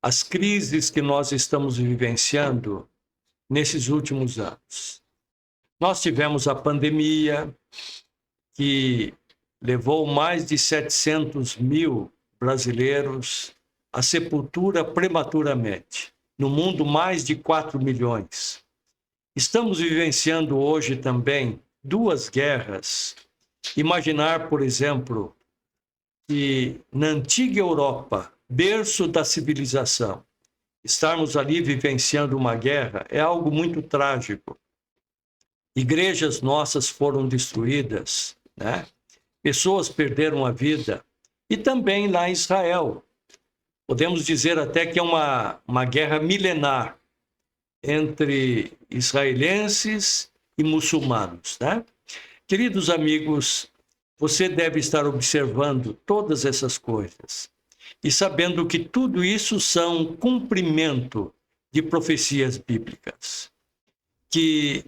as crises que nós estamos vivenciando nesses últimos anos. Nós tivemos a pandemia, que levou mais de 700 mil brasileiros à sepultura prematuramente. No mundo, mais de 4 milhões. Estamos vivenciando hoje também 2 guerras. Imaginar, por exemplo, que na antiga Europa, berço da civilização, estarmos ali vivenciando uma guerra é algo muito trágico. Igrejas nossas foram destruídas, né? Pessoas perderam a vida. E também lá em Israel. Podemos dizer até que é uma guerra milenar entre israelenses e muçulmanos, né? Queridos amigos, você deve estar observando todas essas coisas e sabendo que tudo isso são cumprimento de profecias bíblicas. Que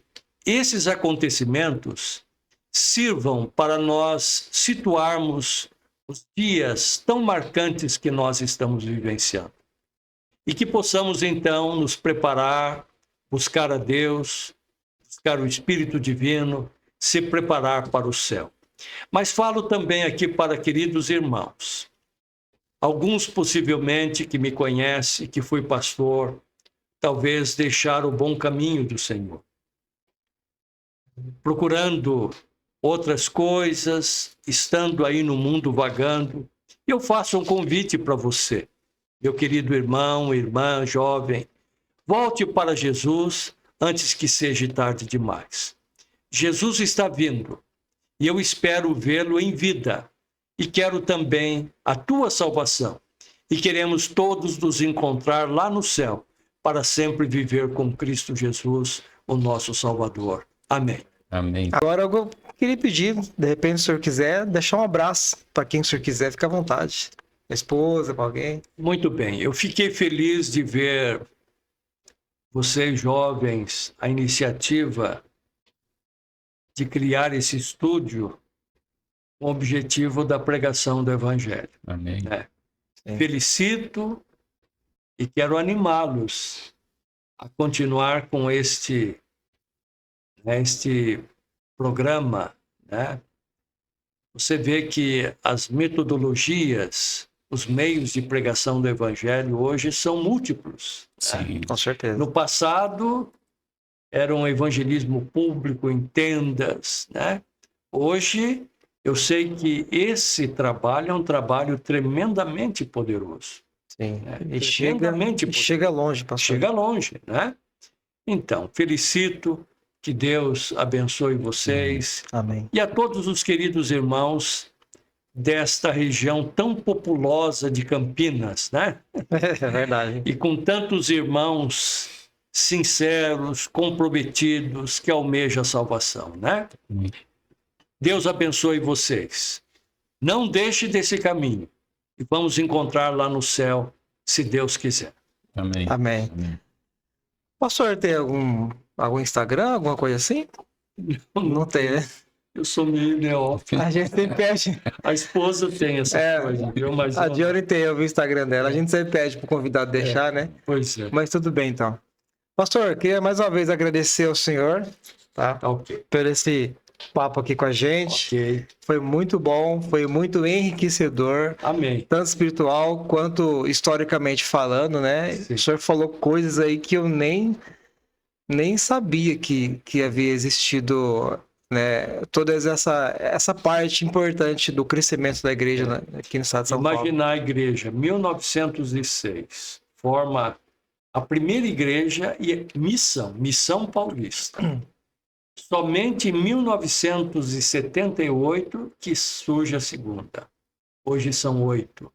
esses acontecimentos sirvam para nós situarmos os dias tão marcantes que nós estamos vivenciando. E que possamos, então, nos preparar, buscar a Deus, buscar o Espírito Divino, se preparar para o céu. Mas falo também aqui para queridos irmãos. Alguns possivelmente que me conhecem, que fui pastor, talvez deixaram o bom caminho do Senhor. Procurando outras coisas, estando aí no mundo vagando. Eu faço um convite para você, meu querido irmão, irmã, jovem. Volte para Jesus antes que seja tarde demais. Jesus está vindo e eu espero vê-lo em vida. E quero também a tua salvação. E queremos todos nos encontrar lá no céu para sempre viver com Cristo Jesus, o nosso Salvador. Amém. Amém. Agora eu queria pedir, de repente, se o senhor quiser, deixar um abraço para quem o senhor quiser, fica à vontade. A esposa, para alguém. Muito bem. Eu fiquei feliz de ver vocês jovens, a iniciativa de criar esse estúdio com o objetivo da pregação do Evangelho. Amém. Felicito e quero animá-los a continuar com este programa, né? Você vê que as metodologias, os meios de pregação do Evangelho hoje são múltiplos. Sim. Com certeza. No passado, era um evangelismo público em tendas, né? Hoje, eu sei que esse trabalho é um trabalho tremendamente poderoso. Sim. Né? E Tremendamente chega longe, pastor. Chega longe, né? Então, felicito, que Deus abençoe vocês. Amém. E a todos os queridos irmãos desta região tão populosa de Campinas, né? É verdade. E com tantos irmãos sinceros, comprometidos, que almejam a salvação, né? Deus abençoe vocês. Não deixe desse caminho. E vamos encontrar lá no céu, se Deus quiser. Amém. Amém. Amém. Pastor, tem algum Instagram, alguma coisa assim? Não tem, né? Eu sou meio neófito. A gente sempre pede. A esposa tem essa coisa, viu? Mas A Dione tem o Instagram dela. A gente sempre pede pro convidado deixar, né? Pois é. Mas tudo bem, então. Pastor, queria mais uma vez agradecer ao senhor, tá? Tá ok. Por esse papo aqui com a gente. Ok. Foi muito bom, foi muito enriquecedor, Amém. tanto espiritual quanto historicamente falando, né? Sim. O senhor falou coisas aí que eu nem sabia que havia existido, né? Toda essa parte importante do crescimento da igreja, né, aqui no estado de São Paulo. Imaginar a igreja, 1906, forma a primeira igreja e missão paulista. Somente em 1978 que surge a segunda. Hoje são 8.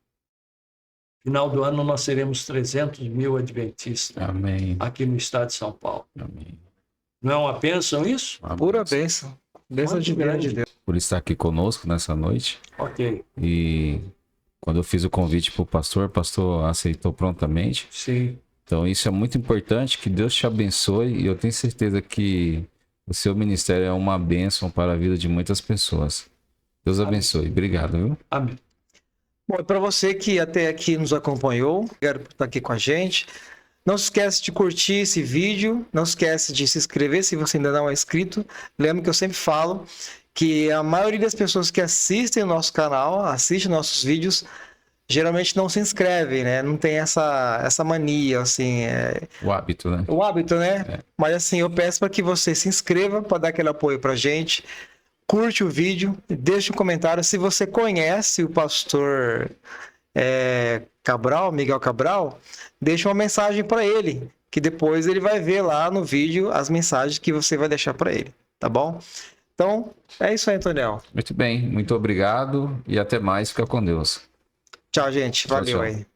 Final do ano nós teremos 300 mil adventistas Amém. aqui no estado de São Paulo. Amém. Não é uma bênção isso? Amém. Pura bênção. Bênção Muito divina grande. de Deus. Por estar aqui conosco nessa noite. Ok, E quando eu fiz o convite para o pastor aceitou prontamente. sim. Então isso é muito importante, que Deus te abençoe, e eu tenho certeza que o seu ministério é uma bênção para a vida de muitas pessoas. Deus abençoe. Obrigado, viu? Amém. Bom, e para você que até aqui nos acompanhou, obrigado por estar aqui com a gente. Não se esquece de curtir esse vídeo, não se esquece de se inscrever se você ainda não é inscrito. Lembra que eu sempre falo que a maioria das pessoas que assistem o nosso canal, assistem nossos vídeos, geralmente não se inscrevem, né? Não tem essa mania, assim, O hábito, né? o hábito, né? Mas assim, eu peço para que você se inscreva para dar aquele apoio pra gente. Curte o vídeo, deixe um comentário. Se você conhece o pastor Cabral, Miguel Cabral, deixe uma mensagem para ele, que depois ele vai ver lá no vídeo as mensagens que você vai deixar para ele, tá bom? Então, é isso aí, Antoniel. Muito bem, muito obrigado e até mais. Fica com Deus. Tchau, gente. Tchau, Valeu tchau. aí.